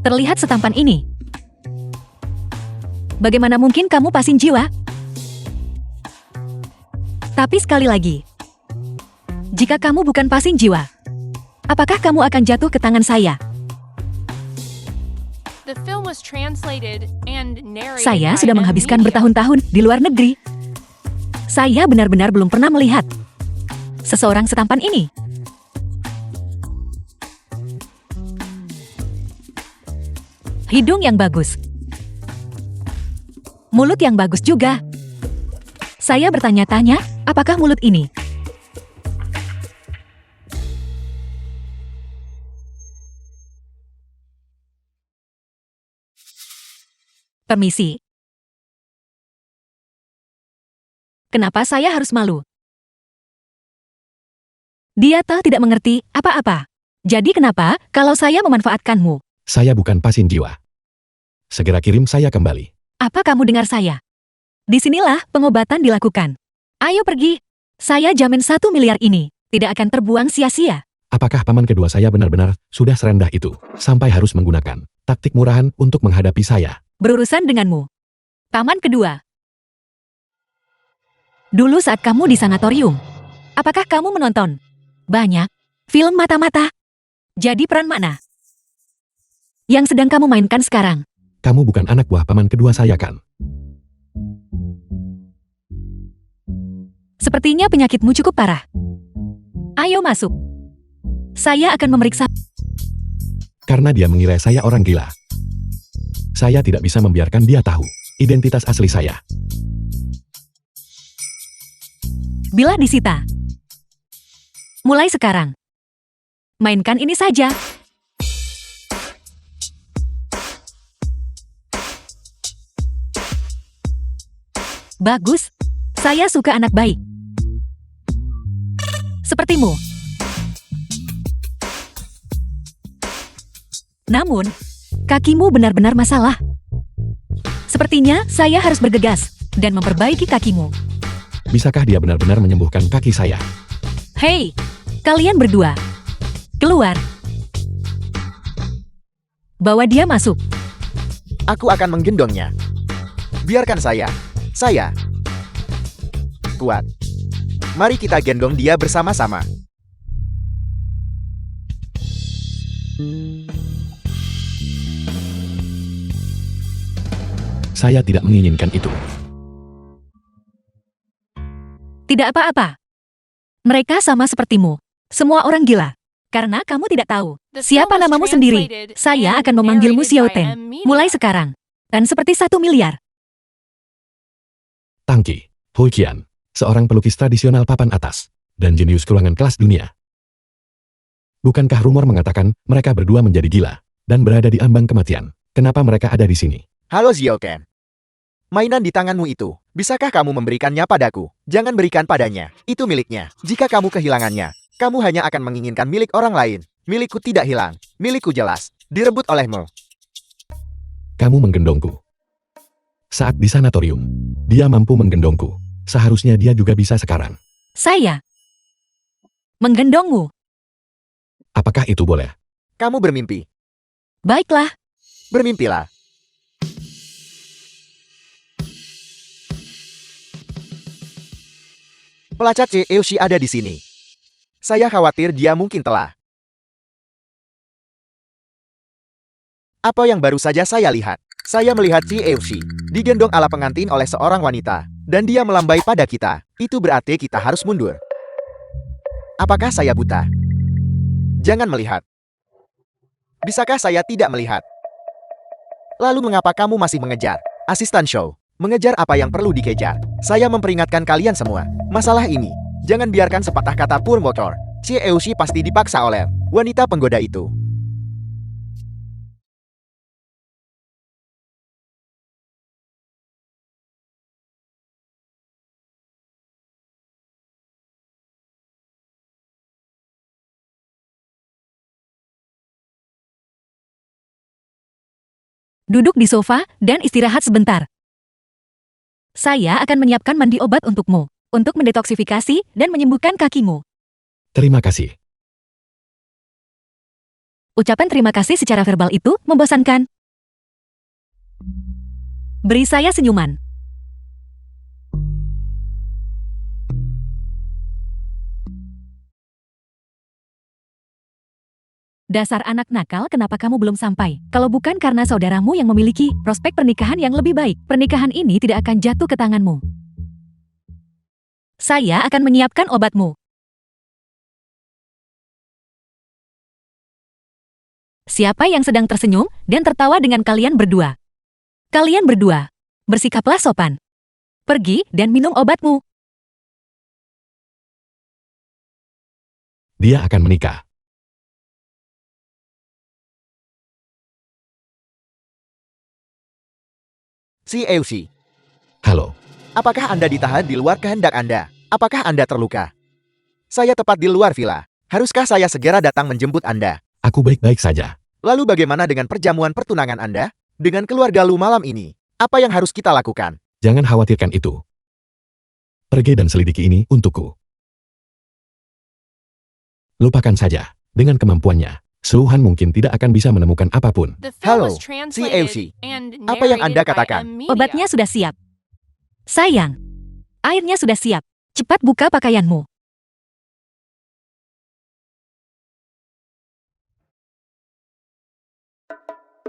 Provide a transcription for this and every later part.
Terlihat setampan ini. Bagaimana mungkin kamu pasien jiwa? Tapi sekali lagi, jika kamu bukan pasien jiwa, apakah kamu akan jatuh ke tangan saya? Saya sudah menghabiskan bertahun-tahun di luar negeri. Saya benar-benar belum pernah melihat seseorang setampan ini. Hidung yang bagus. Mulut yang bagus juga. Saya bertanya-tanya, apakah mulut ini? Permisi. Kenapa saya harus malu? Dia tidak mengerti apa-apa. Jadi kenapa kalau saya memanfaatkanmu? Saya bukan pasien jiwa. Segera kirim saya kembali. Apa kamu dengar saya? Disinilah pengobatan dilakukan. Ayo pergi. Saya jamin 1 miliar ini tidak akan terbuang sia-sia. Apakah paman kedua saya benar-benar sudah serendah itu, sampai harus menggunakan taktik murahan untuk menghadapi saya? Berurusan denganmu. Paman kedua. Dulu saat kamu di sanatorium, apakah kamu menonton banyak film mata-mata? Jadi peran mana yang sedang kamu mainkan sekarang? Kamu bukan anak buah paman kedua saya kan? Sepertinya penyakitmu cukup parah. Ayo masuk. Saya akan memeriksa. Karena dia mengira saya orang gila. Saya tidak bisa membiarkan dia tahu identitas asli saya. Bilah disita. Mulai sekarang. Mainkan ini saja. Bagus. Saya suka anak baik. Sepertimu. Namun, kakimu benar-benar masalah. Sepertinya saya harus bergegas dan memperbaiki kakimu. Bisakah dia benar-benar menyembuhkan kaki saya? Hei, kalian berdua. Keluar. Bawa dia masuk. Aku akan menggendongnya. Biarkan saya. Saya kuat. Mari kita gendong dia bersama-sama. Saya tidak menginginkan itu. Tidak apa-apa. Mereka sama sepertimu. Semua orang gila. Karena kamu tidak tahu siapa namamu sendiri. Saya akan memanggilmu Xiaoten. Mulai sekarang. Dan seperti 1 miliar. Tangki, Huiqian, seorang pelukis tradisional papan atas, dan jenius keuangan kelas dunia. Bukankah rumor mengatakan mereka berdua menjadi gila, dan berada di ambang kematian? Kenapa mereka ada di sini? Halo Xiaoken. Mainan di tanganmu itu, bisakah kamu memberikannya padaku? Jangan berikan padanya, itu miliknya. Jika kamu kehilangannya, kamu hanya akan menginginkan milik orang lain. Milikku tidak hilang, milikku jelas, direbut olehmu. Kamu menggendongku. Saat di sanatorium, dia mampu menggendongku. Seharusnya dia juga bisa sekarang. Saya menggendongmu. Apakah itu boleh? Kamu bermimpi. Baiklah. Bermimpilah. Pelacak Eushi ada di sini. Saya khawatir dia mungkin telah. Apa yang baru saja saya lihat? Saya melihat Eushi digendong ala pengantin oleh seorang wanita, dan dia melambai pada kita. Itu berarti kita harus mundur. Apakah saya buta? Jangan melihat. Bisakah saya tidak melihat? Lalu mengapa kamu masih mengejar? Asisten show. Mengejar apa yang perlu dikejar. Saya memperingatkan kalian semua. Masalah ini, jangan biarkan sepatah kata pur motor. Eushi pasti dipaksa oleh wanita penggoda itu. Duduk di sofa dan istirahat sebentar. Saya akan menyiapkan mandi obat untukmu, untuk mendetoksifikasi dan menyembuhkan kakimu. Terima kasih. Ucapan terima kasih secara verbal itu membosankan. Beri saya senyuman. Dasar anak nakal, kenapa kamu belum sampai? Kalau bukan karena saudaramu yang memiliki prospek pernikahan yang lebih baik, pernikahan ini tidak akan jatuh ke tanganmu. Saya akan menyiapkan obatmu. Siapa yang sedang tersenyum dan tertawa dengan kalian berdua? Kalian berdua, bersikaplah sopan. Pergi dan minum obatmu. Dia akan menikah. Si Eusi, Halo, apakah Anda ditahan di luar kehendak Anda? Apakah Anda terluka? Saya tepat di luar villa. Haruskah saya segera datang menjemput Anda? aku baik-baik saja. Lalu bagaimana dengan perjamuan pertunangan Anda? Dengan keluarga Lu malam ini? Apa yang harus kita lakukan? Jangan khawatirkan itu. Pergi dan selidiki ini untukku. Lupakan saja. Dengan kemampuannya, Suhan mungkin tidak akan bisa menemukan apapun. Halo, si Eusi. Apa yang Anda katakan? Obatnya sudah siap. Sayang, airnya sudah siap. Cepat buka pakaianmu.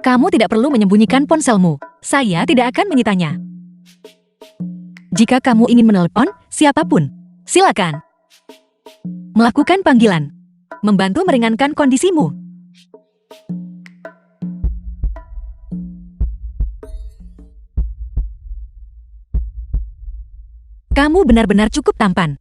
Kamu tidak perlu menyembunyikan ponselmu. Saya tidak akan menyitanya. Jika kamu ingin menelepon siapapun, silakan. Melakukan panggilan. Membantu meringankan kondisimu. Kamu benar-benar cukup tampan.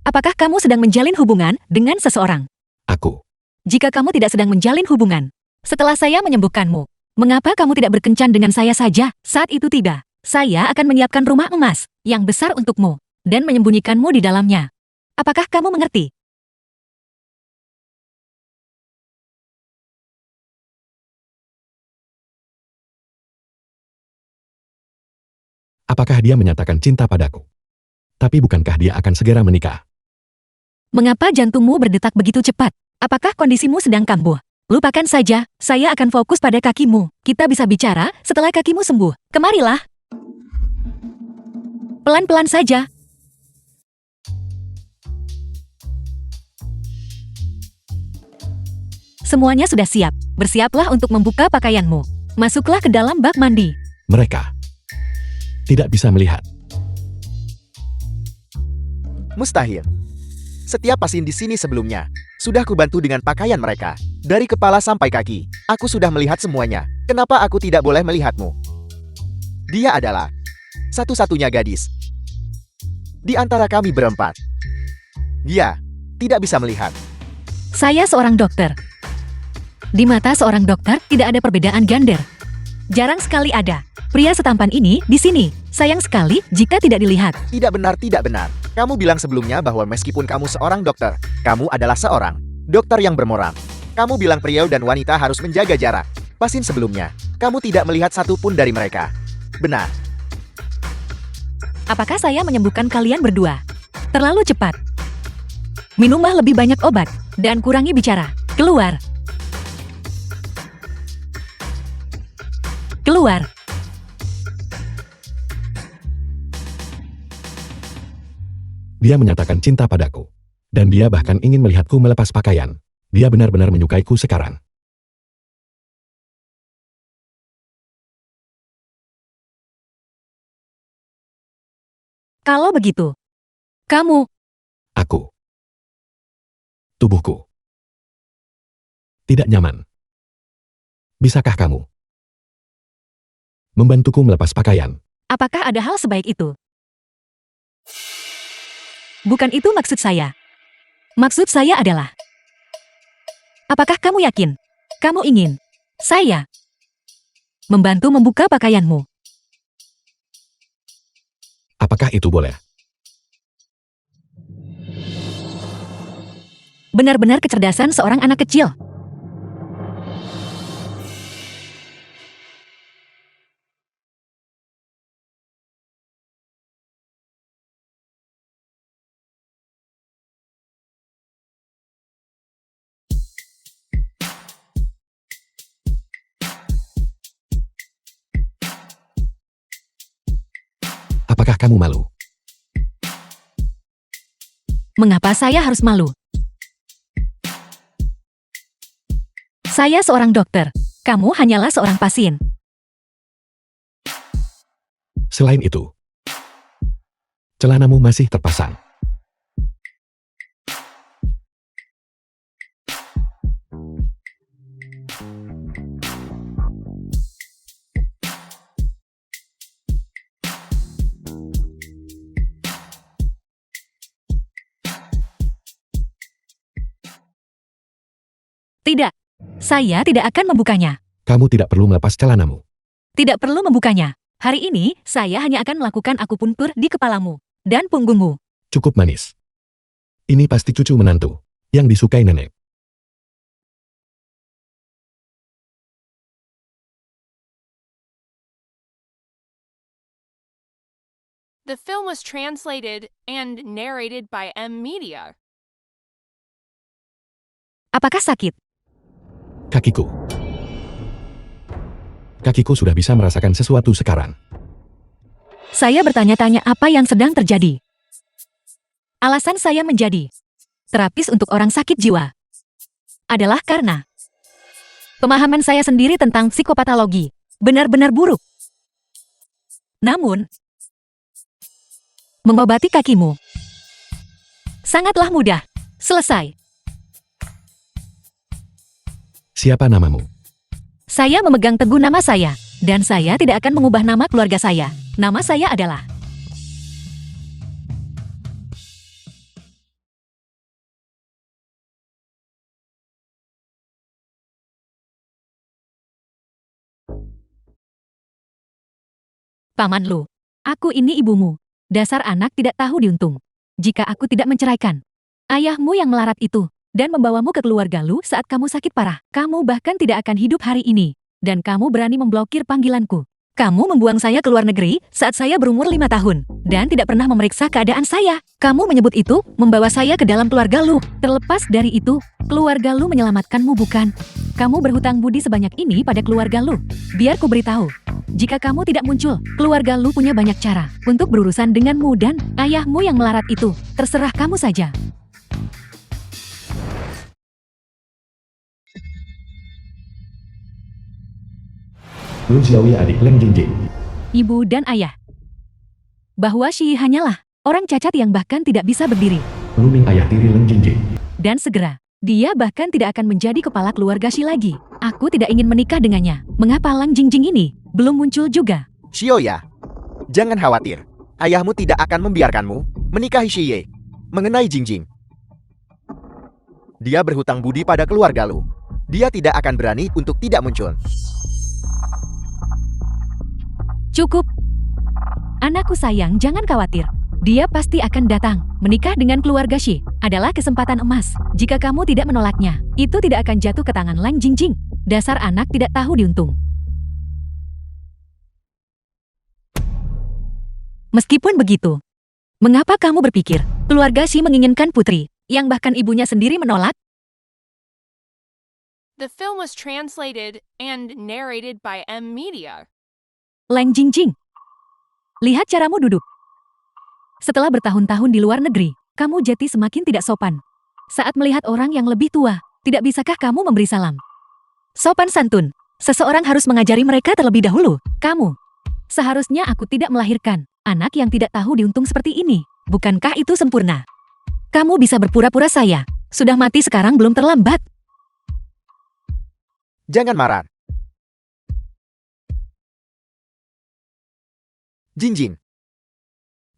Apakah kamu sedang menjalin hubungan dengan seseorang? Aku. Jika kamu tidak sedang menjalin hubungan, setelah saya menyembuhkanmu, mengapa kamu tidak berkencan dengan saya saja? Saat itu tidak. Saya akan menyiapkan rumah emas yang besar untukmu dan menyembunyikanmu di dalamnya. Apakah kamu mengerti? Apakah dia menyatakan cinta padaku? Tapi bukankah dia akan segera menikah? Mengapa jantungmu berdetak begitu cepat? Apakah kondisimu sedang kambuh? Lupakan saja, saya akan fokus pada kakimu. Kita bisa bicara setelah kakimu sembuh. Kemarilah. Pelan-pelan saja. Semuanya sudah siap. Bersiaplah untuk membuka pakaianmu. Masuklah ke dalam bak mandi. Mereka tidak bisa melihat. Mustahil. Setiap pasien di sini sebelumnya sudah kubantu dengan pakaian mereka. Dari kepala sampai kaki, aku sudah melihat semuanya. Kenapa aku tidak boleh melihatmu? Dia adalah satu-satunya gadis di antara kami berempat. Dia tidak bisa melihat. Saya seorang dokter. Di mata seorang dokter tidak ada perbedaan gender. Jarang sekali ada pria setampan ini di sini. Sayang sekali jika tidak dilihat. Tidak benar, tidak benar. Kamu bilang sebelumnya bahwa meskipun kamu seorang dokter, kamu adalah seorang dokter yang bermoral. Kamu bilang pria dan wanita harus menjaga jarak. Pasien sebelumnya, kamu tidak melihat satupun dari mereka. Benar. Apakah saya menyembuhkan kalian berdua? Terlalu cepat. Minumlah lebih banyak obat dan kurangi bicara. Keluar. Keluar. Dia menyatakan cinta padaku. Dan dia bahkan ingin melihatku melepas pakaian. Dia benar-benar menyukaiku sekarang. Kalau begitu, kamu, Aku. Tubuhku. Tidak nyaman. Bisakah kamu membantuku melepas pakaian? apakah ada hal sebaik itu? Bukan itu maksud saya. Maksud saya adalah, apakah kamu yakin? Kamu ingin saya membantu membuka pakaianmu? Apakah itu boleh? Benar-benar kecerdasan seorang anak kecil. apakah kamu malu? Mengapa saya harus malu? Saya seorang dokter. Kamu hanyalah seorang pasien. Selain itu, celanamu masih terpasang. Tidak. Saya tidak akan membukanya. Kamu tidak perlu melepas celanamu. Tidak perlu membukanya. Hari ini, saya hanya akan melakukan akupuntur di kepalamu dan punggungmu. Cukup manis. Ini pasti cucu menantu yang disukai nenek. The film was translated and narrated by M Media. Apakah sakit? Kakiku. Kakiku sudah bisa merasakan sesuatu sekarang. Saya bertanya-tanya apa yang sedang terjadi. Alasan saya menjadi terapis untuk orang sakit jiwa adalah karena pemahaman saya sendiri tentang psikopatologi benar-benar buruk. Namun, mengobati kakimu sangatlah mudah. Selesai. Siapa namamu? Saya memegang teguh nama saya, dan saya tidak akan mengubah nama keluarga saya. Nama saya adalah Paman Lu. Aku ini ibumu. Dasar anak tidak tahu diuntung. Jika aku tidak menceraikan ayahmu yang melarat itu dan membawamu ke keluarga Lu saat kamu sakit parah, kamu bahkan tidak akan hidup hari ini. Dan kamu berani memblokir panggilanku. Kamu membuang saya ke luar negeri saat saya berumur 5 tahun dan tidak pernah memeriksa keadaan saya. Kamu menyebut itu membawa saya ke dalam keluarga Lu. Terlepas dari itu, keluarga Lu menyelamatkanmu bukan? Kamu berhutang budi sebanyak ini pada keluarga Lu. Biar ku beritahu, jika kamu tidak muncul, keluarga Lu punya banyak cara untuk berurusan denganmu dan ayahmu yang melarat itu. Terserah kamu saja. Lu Xiaoyi adik Leng Jingjing. Ibu dan ayah. Bahwa Shi hanyalah orang cacat yang bahkan tidak bisa berdiri. Lu Ming ayah tiri Leng Jingjing. Dan segera, dia bahkan tidak akan menjadi kepala keluarga Shi lagi. Aku tidak ingin menikah dengannya. Mengapa Lang Jingjing ini belum muncul juga? Xiaoya, jangan khawatir. Ayahmu tidak akan membiarkanmu menikahi Xiye. Mengenai Jingjing, dia berhutang budi pada keluarga Lu. Dia tidak akan berani untuk tidak muncul. Cukup. Anakku sayang, jangan khawatir. Dia pasti akan datang. Menikah dengan keluarga Shi adalah kesempatan emas. Jika kamu tidak menolaknya, itu tidak akan jatuh ke tangan Lang Jingjing. Dasar anak tidak tahu diuntung. Meskipun begitu, mengapa kamu berpikir keluarga Shi menginginkan putri yang bahkan ibunya sendiri menolak? The film was translated and narrated by M Media. Lang Jingjing, lihat caramu duduk. Setelah bertahun-tahun di luar negeri, kamu jadi semakin tidak sopan. Saat melihat orang yang lebih tua, tidak bisakah kamu memberi salam? Sopan santun, seseorang harus mengajari mereka terlebih dahulu. Kamu, seharusnya aku tidak melahirkan anak yang tidak tahu diuntung seperti ini. Bukankah itu sempurna? Kamu bisa berpura-pura saya sudah mati sekarang belum terlambat. Jangan marah. Jingjing,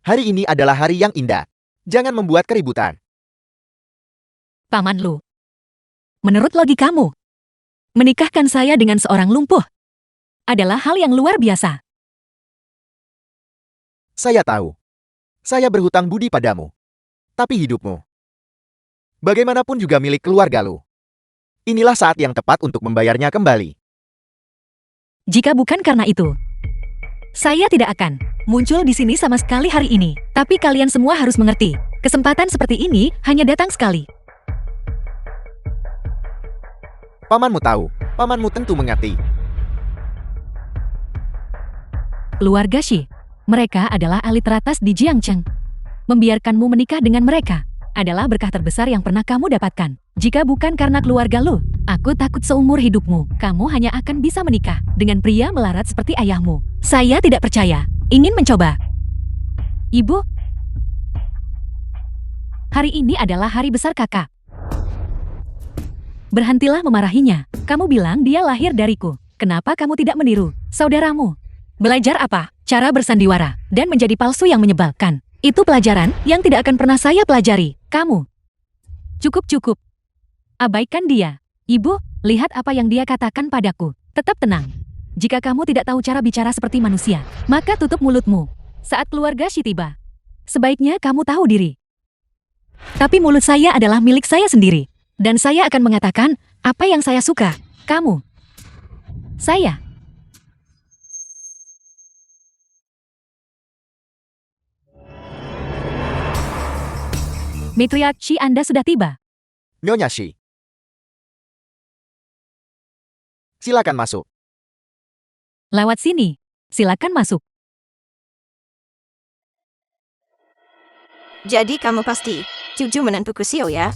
hari ini adalah hari yang indah. Jangan membuat keributan. Paman Lu, menurut logikamu, menikahkan saya dengan seorang lumpuh adalah hal yang luar biasa. Saya tahu. Saya berhutang budi padamu. Tapi hidupmu, bagaimanapun juga milik keluarga Lu. Inilah saat yang tepat untuk membayarnya kembali. Jika bukan karena itu, saya tidak akan muncul di sini sama sekali hari ini. Tapi kalian semua harus mengerti, kesempatan seperti ini hanya datang sekali. Pamanmu tahu, pamanmu tentu mengerti. Keluarga Shi Mereka adalah elit teratas di Jiangcheng. Membiarkanmu menikah dengan mereka adalah berkah terbesar yang pernah kamu dapatkan. Jika bukan karena keluarga lu, aku takut seumur hidupmu, kamu hanya akan bisa menikah dengan pria melarat seperti ayahmu. Saya tidak percaya. Ingin mencoba. Ibu, hari ini adalah hari besar kakak. Berhentilah memarahinya. Kamu bilang dia lahir dariku. Kenapa kamu tidak meniru saudaramu? Belajar apa? Cara bersandiwara dan menjadi palsu yang menyebalkan. Itu pelajaran yang tidak akan pernah saya pelajari. Kamu. Cukup. Abaikan dia. Ibu, lihat apa yang dia katakan padaku. Tetap tenang. Jika kamu tidak tahu cara bicara seperti manusia, maka tutup mulutmu. Saat keluarga Shi tiba, sebaiknya kamu tahu diri. Tapi mulut saya adalah milik saya sendiri. Dan saya akan mengatakan apa yang saya suka. Kamu. Saya. Matriarch Shi, Anda sudah tiba. Nyonya Shi. Silakan masuk. Lewat sini. Silakan masuk. Jadi kamu pasti cucu menantuku Xiao ya?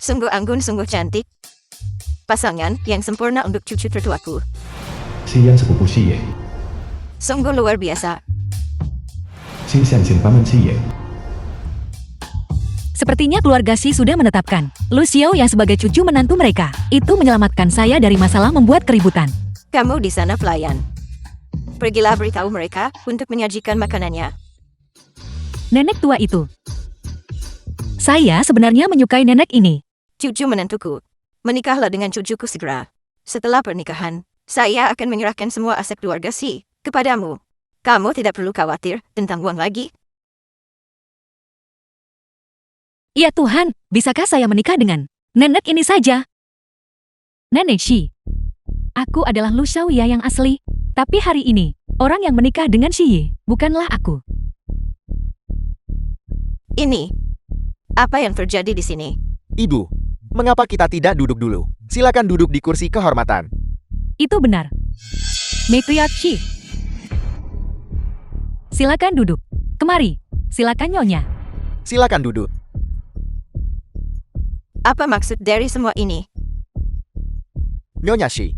Sungguh anggun, sungguh cantik. Pasangan yang sempurna untuk cucu tertuaku. Xian sepupu Xie. Sungguh luar biasa. Xian paman Xie. Sepertinya keluarga Shi sudah menetapkan Lu Xiao yang sebagai cucu menantu mereka. Itu menyelamatkan saya dari masalah membuat keributan. Kamu di sana pelayan. Pergilah beritahu mereka untuk menyajikan makanannya. Nenek tua itu. Saya sebenarnya menyukai nenek ini. Cucu menantuku. Menikahlah dengan cucuku segera. Setelah pernikahan, saya akan menyerahkan semua aset keluarga Shi kepadamu. Kamu tidak perlu khawatir tentang uang lagi. Ya Tuhan, bisakah saya menikah dengan nenek ini saja? Nenek Shi. Aku adalah Lu Xiaoya yang asli. Tapi hari ini, orang yang menikah dengan Shi Yi, bukanlah aku. Ini. Apa yang terjadi di sini? Ibu, mengapa kita tidak duduk dulu? Silakan duduk di kursi kehormatan. Itu benar. Matriarch Shi. Silakan duduk. Kemari. Silakan Nyonya. Silakan duduk. Apa maksud dari semua ini? Nyonya Shi.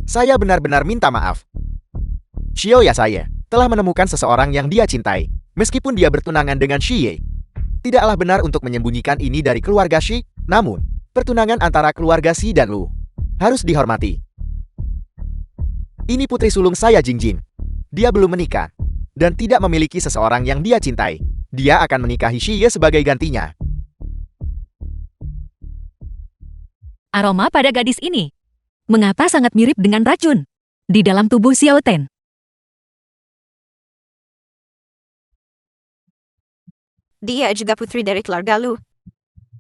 Saya benar-benar minta maaf. Xiao ya saya telah menemukan seseorang yang dia cintai. Meskipun dia bertunangan dengan Shi Ye. Tidaklah benar untuk menyembunyikan ini dari keluarga Shi, namun, pertunangan antara keluarga Shi dan Lu harus dihormati. Ini putri sulung saya Jingjing. Dia belum menikah, dan tidak memiliki seseorang yang dia cintai. Dia akan menikahi Shi Ye sebagai gantinya. Aroma pada gadis ini. Mengapa sangat mirip dengan racun di dalam tubuh Xiao Ten? Dia juga putri dari keluarga Lu.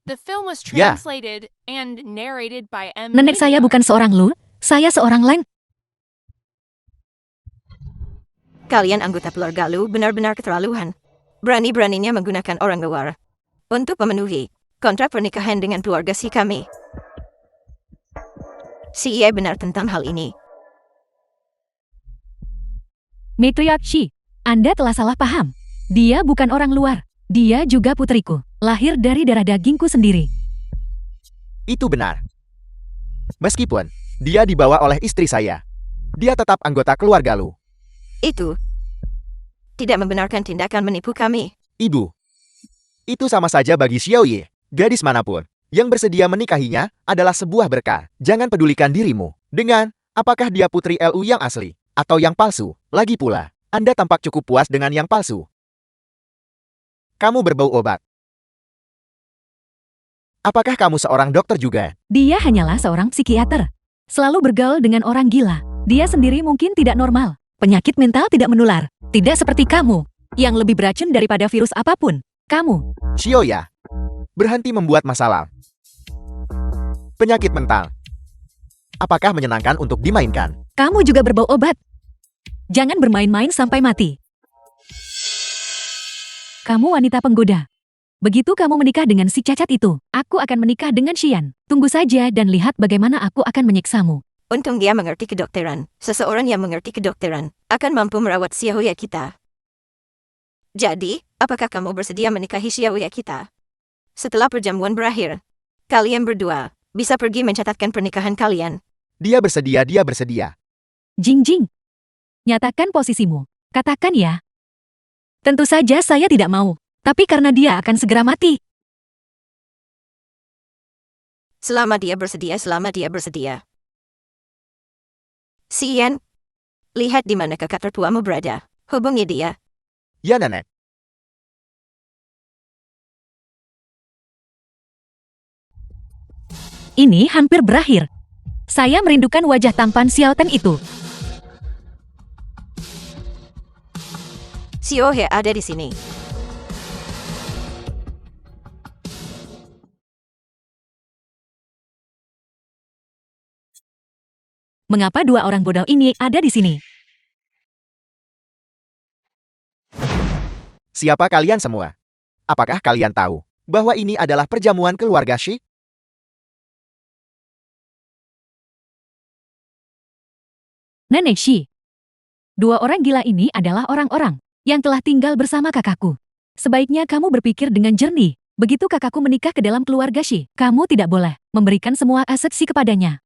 The film was Yeah. translated and narrated by M. Nenek saya bukan seorang Lu, saya seorang Leng. Kalian anggota keluarga Lu benar-benar keterlaluan. Berani-beraninya menggunakan orang luar untuk memenuhi kontrak pernikahan dengan keluarga si kami. Si Ye benar tentang hal ini. Matriarch Shi, Anda telah salah paham. Dia bukan orang luar. Dia juga putriku, lahir dari darah dagingku sendiri. Itu benar. Meskipun dia dibawa oleh istri saya, dia tetap anggota keluarga Lu. Itu tidak membenarkan tindakan menipu kami. Ibu, itu sama saja bagi Xiao Ye. Gadis manapun yang bersedia menikahinya adalah sebuah berkah. Jangan pedulikan dirimu dengan apakah dia putri Lu yang asli atau yang palsu. Lagi pula, Anda tampak cukup puas dengan yang palsu. Kamu berbau obat. Apakah kamu seorang dokter juga? Dia hanyalah seorang psikiater. Selalu bergaul dengan orang gila. Dia sendiri mungkin tidak normal. Penyakit mental tidak menular. Tidak seperti kamu, yang lebih beracun daripada virus apapun. Kamu. Xiao ya, berhenti membuat masalah. Penyakit mental. Apakah menyenangkan untuk dimainkan? Kamu juga berbau obat. Jangan bermain-main sampai mati. Kamu wanita penggoda. Begitu kamu menikah dengan si cacat itu, aku akan menikah dengan Xian. Tunggu saja dan lihat bagaimana aku akan menyiksamu. Untung dia mengerti kedokteran. Seseorang yang mengerti kedokteran akan mampu merawat Xiaoya kita. Jadi, apakah kamu bersedia menikahi Xiaoya kita? Setelah perjamuan berakhir, kalian berdua bisa pergi mencatatkan pernikahan kalian. Dia bersedia, dia bersedia. Jing Jing. Nyatakan posisimu. Katakan ya. Tentu saja saya tidak mau. Tapi karena dia akan segera mati. Selama dia bersedia, selama dia bersedia. Xian, lihat di mana kakak tertuamu berada. Hubungi dia. Ya, Nenek. Ini hampir berakhir. Saya merindukan wajah tampan Xiao Ten itu. Xiaoya ada di sini. Mengapa dua orang bodoh ini ada di sini? Siapa kalian semua? Apakah kalian tahu bahwa ini adalah perjamuan keluarga Shi? Nenek Shi. Dua orang gila ini adalah orang-orang yang telah tinggal bersama kakakku. Sebaiknya kamu berpikir dengan jernih. Begitu kakakku menikah ke dalam keluarga Shi, kamu tidak boleh memberikan semua aset Shi kepadanya.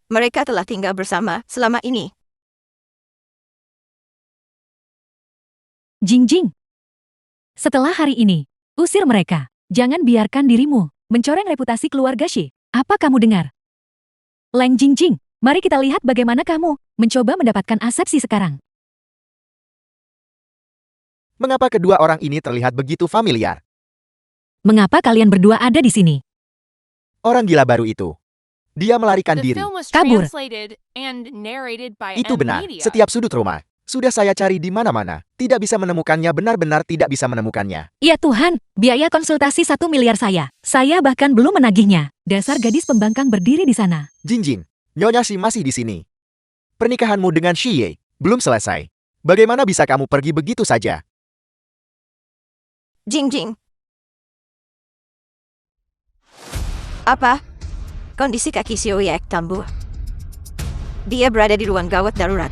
Mereka telah tinggal bersama selama ini. Jing Jing. Setelah hari ini, usir mereka. Jangan biarkan dirimu mencoreng reputasi keluarga Shi. Apa kamu dengar? Leng Jing Jing, mari kita lihat bagaimana kamu mencoba mendapatkan aset Shi sekarang. Mengapa kedua orang ini terlihat begitu familiar? Mengapa kalian berdua ada di sini? Orang gila baru itu. Dia melarikan The diri. film was Kabur. translated and narrated by Itu M benar. Media. Setiap sudut rumah. Sudah saya cari di mana-mana. Tidak bisa menemukannya, benar-benar tidak bisa menemukannya. Ya Tuhan, biaya konsultasi 1 miliar saya. Saya bahkan belum menagihnya. Dasar gadis pembangkang berdiri di sana. Jing Jing, Nyonya Shi masih di sini. Pernikahanmu dengan Shi Ye belum selesai. Bagaimana bisa kamu pergi begitu saja? Jing Jing. Apa? Kondisi kaki Xiaoya kambuh. Dia berada di ruang gawat darurat.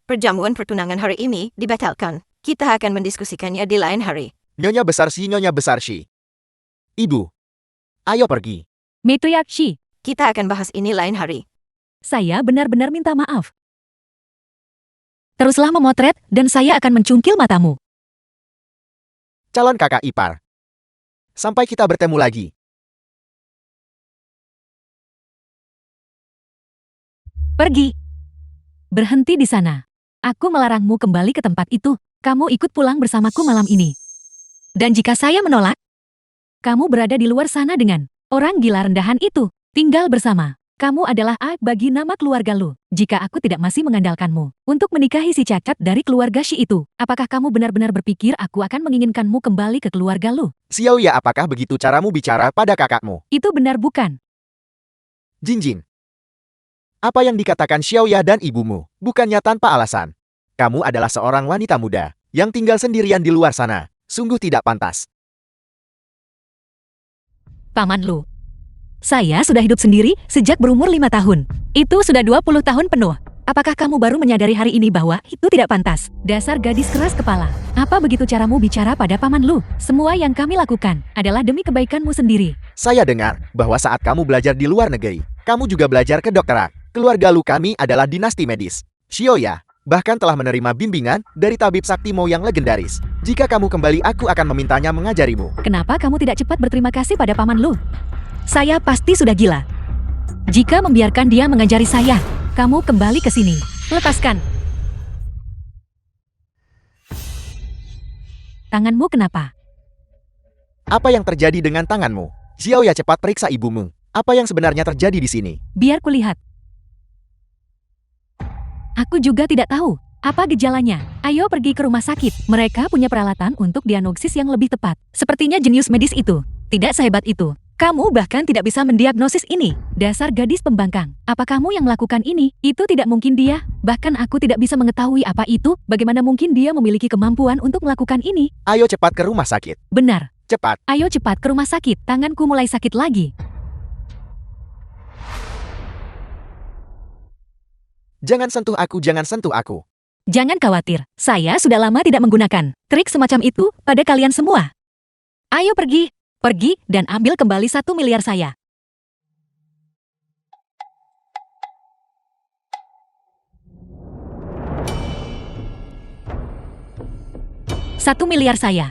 Perjamuan pertunangan hari ini dibatalkan. Kita akan mendiskusikannya di lain hari. Nyonya besar Shi, Nyonya besar Shi. Ibu, ayo pergi. Metuyak Shi, Kita akan bahas ini lain hari. saya benar-benar minta maaf. Teruslah memotret dan saya akan mencungkil matamu. Calon kakak ipar. Sampai kita bertemu lagi. Pergi. Berhenti di sana. Aku melarangmu kembali ke tempat itu. Kamu ikut pulang bersamaku malam ini. Dan jika saya menolak, kamu berada di luar sana dengan orang gila rendahan itu. Tinggal bersama. Kamu adalah aib bagi nama keluarga lu. Jika aku tidak masih mengandalkanmu untuk menikahi si cacat dari keluarga Shi itu, apakah kamu benar-benar berpikir aku akan menginginkanmu kembali ke keluarga lu? Xiaoya, apakah begitu caramu bicara pada kakakmu? Itu benar bukan? Jing Jing. Apa yang dikatakan Xiaoya dan ibumu, bukannya tanpa alasan. Kamu adalah seorang wanita muda yang tinggal sendirian di luar sana. Sungguh tidak pantas. Paman lu. Saya sudah hidup sendiri sejak berumur 5 tahun. Itu sudah 20 tahun penuh. Apakah kamu baru menyadari hari ini bahwa itu tidak pantas? Dasar gadis keras kepala. Apa begitu caramu bicara pada paman lu? Semua yang kami lakukan adalah demi kebaikanmu sendiri. Saya dengar bahwa saat kamu belajar di luar negeri, kamu juga belajar kedokteran. Keluarga lu kami adalah dinasti medis. Xiaoya bahkan telah menerima bimbingan dari tabib Saktimo yang legendaris. Jika kamu kembali, aku akan memintanya mengajarimu. Kenapa kamu tidak cepat berterima kasih pada paman lu? Saya pasti sudah gila. Jika membiarkan dia mengajari saya, kamu kembali ke sini. Lepaskan. Tanganmu kenapa? Apa yang terjadi dengan tanganmu? Xiaoya, cepat periksa ibumu. Apa yang sebenarnya terjadi di sini? Biar kulihat. Aku juga tidak tahu apa gejalanya. Ayo pergi ke rumah sakit. Mereka punya peralatan untuk diagnosis yang lebih tepat. Sepertinya jenius medis itu tidak sehebat itu. Kamu bahkan tidak bisa mendiagnosis ini. Dasar gadis pembangkang. Apa kamu yang melakukan ini? Itu tidak mungkin dia. Bahkan aku tidak bisa mengetahui apa itu. Bagaimana mungkin dia memiliki kemampuan untuk melakukan ini? Ayo cepat ke rumah sakit. Benar. Cepat. Ayo cepat ke rumah sakit. Tanganku mulai sakit lagi. Jangan sentuh aku, jangan sentuh aku. Jangan khawatir, saya sudah lama tidak menggunakan trik semacam itu pada kalian semua. Ayo pergi, pergi dan ambil kembali 1 miliar saya. 1 miliar saya.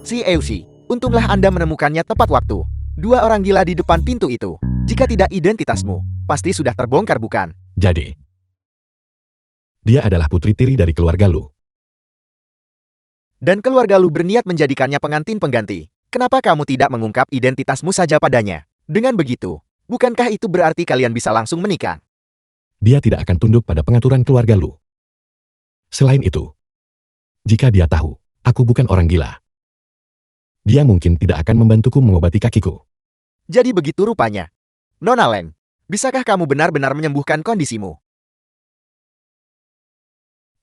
Si Eushi, untunglah Anda menemukannya tepat waktu. 2 orang gila di depan pintu itu. Jika tidak identitasmu, pasti sudah terbongkar bukan? Jadi, dia adalah putri tiri dari keluarga Lu. Dan keluarga Lu berniat menjadikannya pengantin pengganti. Kenapa kamu tidak mengungkap identitasmu saja padanya? Dengan begitu, bukankah itu berarti kalian bisa langsung menikah? Dia tidak akan tunduk pada pengaturan keluarga Lu. Selain itu, jika dia tahu, aku bukan orang gila, dia mungkin tidak akan membantuku mengobati kakiku. Jadi begitu rupanya. Nona Len, bisakah kamu benar-benar menyembuhkan kondisimu?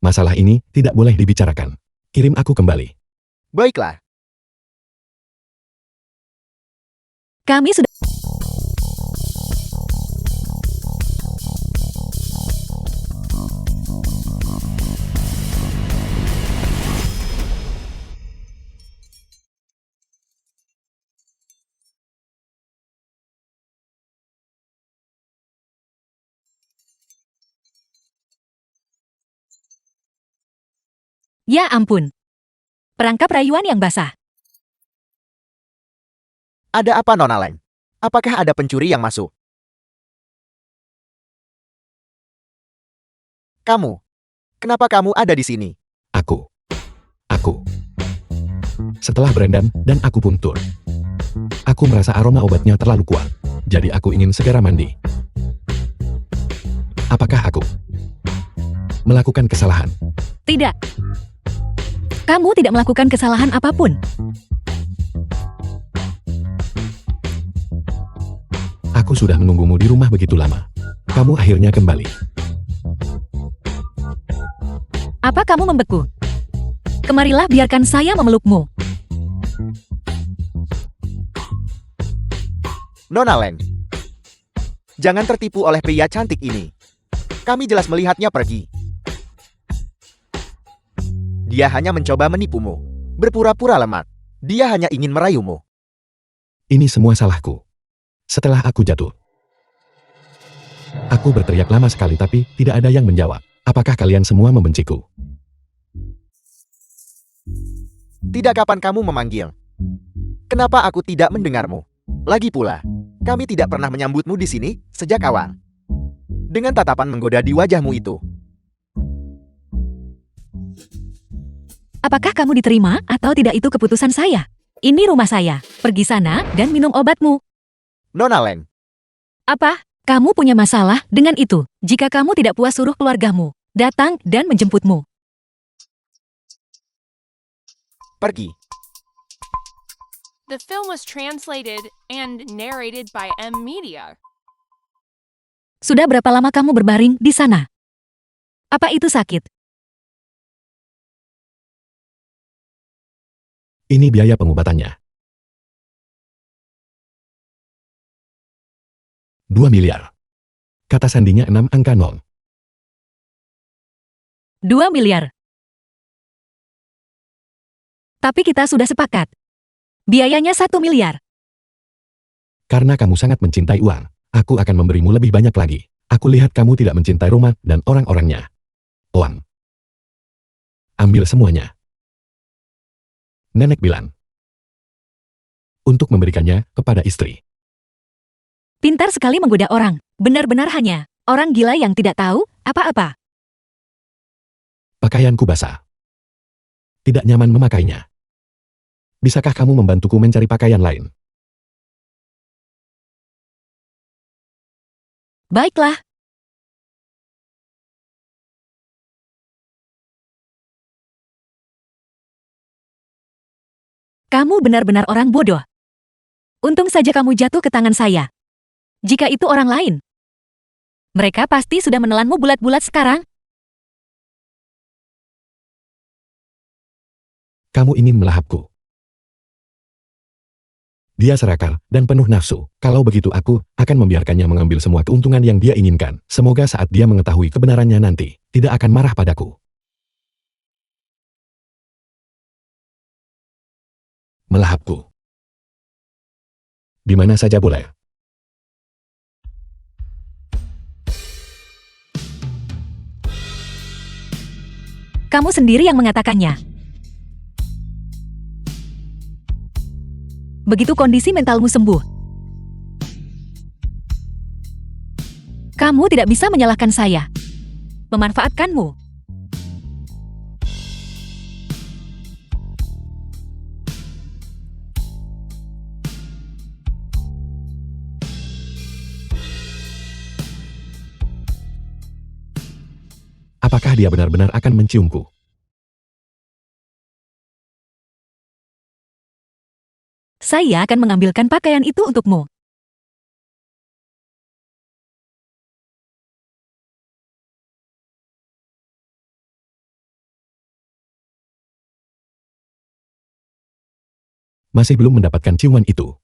Masalah ini tidak boleh dibicarakan. Kirim aku kembali. Baiklah. Kami sudah... Ya ampun. Perangkap rayuan yang basah. Ada apa Nona Len? Apakah ada pencuri yang masuk? Kamu. Kenapa kamu ada di sini? Aku. Setelah Brandon dan aku pun tur. Aku merasa aroma obatnya terlalu kuat. Jadi aku ingin segera mandi. Apakah aku melakukan kesalahan? Tidak. Kamu tidak melakukan kesalahan apapun. Aku sudah menunggumu di rumah begitu lama. Kamu akhirnya kembali. Apa kamu membeku? Kemarilah biarkan saya memelukmu. Nona Len. Jangan tertipu oleh pria cantik ini. Kami jelas melihatnya pergi. Dia hanya mencoba menipumu. Berpura-pura lemah. Dia hanya ingin merayumu. Ini semua salahku. Setelah aku jatuh, aku berteriak lama sekali tapi tidak ada yang menjawab. Apakah kalian semua membenciku? Tidak kapan kamu memanggil. Kenapa aku tidak mendengarmu? Lagi pula, kami tidak pernah menyambutmu di sini sejak awal. Dengan tatapan menggoda di wajahmu itu. Apakah kamu diterima atau tidak itu keputusan saya? Ini rumah saya. Pergi sana dan minum obatmu. Nona Len. Apa? Kamu punya masalah dengan itu? Jika kamu tidak puas suruh keluargamu datang dan menjemputmu. Pergi. The film was translated and narrated by M Media. Sudah berapa lama kamu berbaring di sana? Apa itu sakit? Ini biaya pengobatannya. 2 miliar. Kata sandinya 6 angka 0. 2 miliar. Tapi kita sudah sepakat. Biayanya 1 miliar. Karena kamu sangat mencintai uang, aku akan memberimu lebih banyak lagi. Aku lihat kamu tidak mencintai rumah dan orang-orangnya. Uang. Ambil semuanya. Nenek bilang. Untuk memberikannya kepada istri. Pintar sekali menggoda orang. Benar-benar hanya orang gila yang tidak tahu apa-apa. Pakaianku basah. Tidak nyaman memakainya. Bisakah kamu membantuku mencari pakaian lain? Baiklah. Kamu benar-benar orang bodoh. Untung saja kamu jatuh ke tangan saya. Jika itu orang lain, mereka pasti sudah menelanmu bulat-bulat sekarang. Kamu ingin melahapku. Dia serakah dan penuh nafsu. Kalau begitu aku akan membiarkannya mengambil semua keuntungan yang dia inginkan. Semoga saat dia mengetahui kebenarannya nanti, tidak akan marah padaku. Melahapku. Di mana saja boleh. Kamu sendiri yang mengatakannya. Begitu kondisi mentalmu sembuh, kamu tidak bisa menyalahkan saya. Memanfaatkanmu. Apakah dia benar-benar akan menciumku? Saya akan mengambilkan pakaian itu untukmu. Masih belum mendapatkan ciuman itu.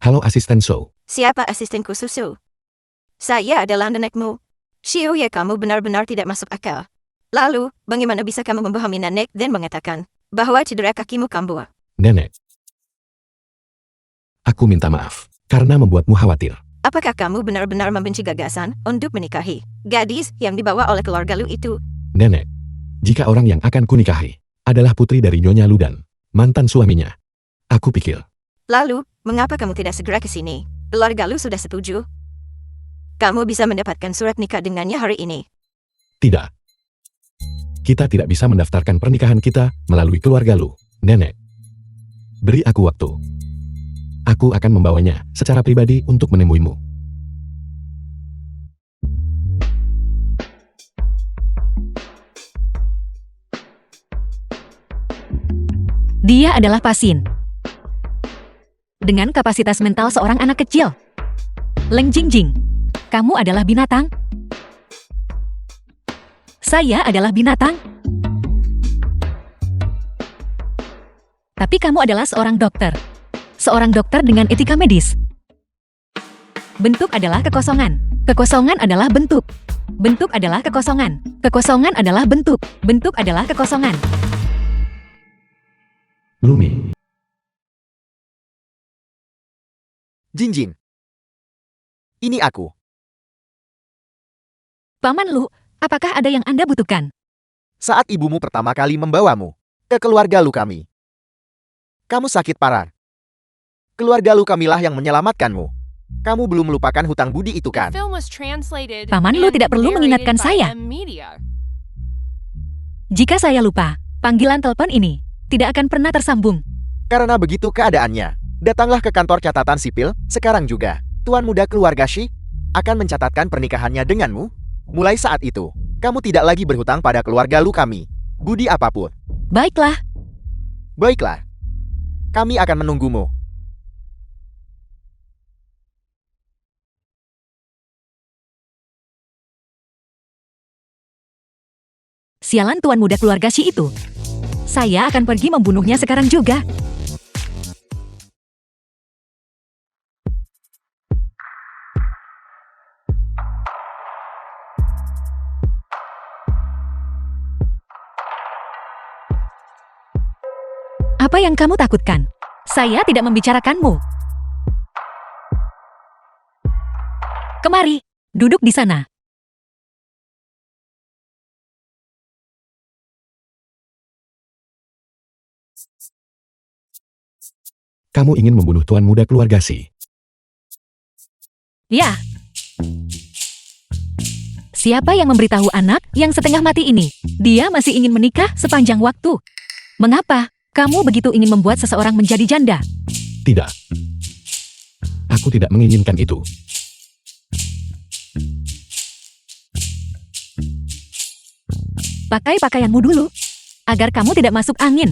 Halo asisten Shou. Siapa asistenku susu? Saya adalah nenekmu. Xiaoya, kamu benar-benar tidak masuk akal. Lalu, bagaimana bisa kamu membohongi nenek dan mengatakan bahwa cedera kakimu kambuh? Nenek. Aku minta maaf karena membuatmu khawatir. Apakah kamu benar-benar membenci gagasan untuk menikahi gadis yang dibawa oleh keluarga Lu itu? Nenek. Jika orang yang akan kunikahi adalah putri dari Nyonya Ludan, mantan suaminya. Aku pikir. Lalu, mengapa kamu tidak segera ke sini? Keluarga Lu sudah setuju. Kamu bisa mendapatkan surat nikah dengannya hari ini. Tidak. Kita tidak bisa mendaftarkan pernikahan kita melalui keluarga Lu, Nenek. Beri aku waktu. Aku akan membawanya secara pribadi untuk menemuimu. Dia adalah Pasin. Dengan kapasitas mental seorang anak kecil. Leng Jingjing, kamu adalah binatang? Saya adalah binatang? Tapi kamu adalah seorang dokter. Seorang dokter dengan etika medis. Bentuk adalah kekosongan. Kekosongan adalah bentuk. Bentuk adalah kekosongan. Kekosongan adalah bentuk. Bentuk adalah kekosongan. Lumi. Jinjin. Ini aku. Paman Lu, apakah ada yang Anda butuhkan? Saat ibumu pertama kali membawamu ke keluarga Lu kami. Kamu sakit parah. Keluarga Lu kamilah yang menyelamatkanmu. Kamu belum melupakan hutang budi itu kan? Paman Lu tidak perlu mengingatkan saya. Jika saya lupa, panggilan telepon ini tidak akan pernah tersambung. Karena begitu keadaannya, datanglah ke kantor catatan sipil sekarang juga. Tuan muda keluarga Shi akan mencatatkan pernikahannya denganmu. Mulai saat itu, kamu tidak lagi berhutang pada keluarga Lu kami. Budi apapun. Baiklah. Baiklah. Kami akan menunggumu. Sialan tuan muda keluarga Shi itu. Saya akan pergi membunuhnya sekarang juga. Apa yang kamu takutkan? Saya tidak membicarakanmu. Kemari, duduk di sana. Kamu ingin membunuh tuan muda keluarga Shi? Ya. Siapa yang memberitahu anak yang setengah mati ini? Dia masih ingin menikah sepanjang waktu. Mengapa kamu begitu ingin membuat seseorang menjadi janda? Tidak. Aku tidak menginginkan itu. Pakai pakaianmu dulu, agar kamu tidak masuk angin,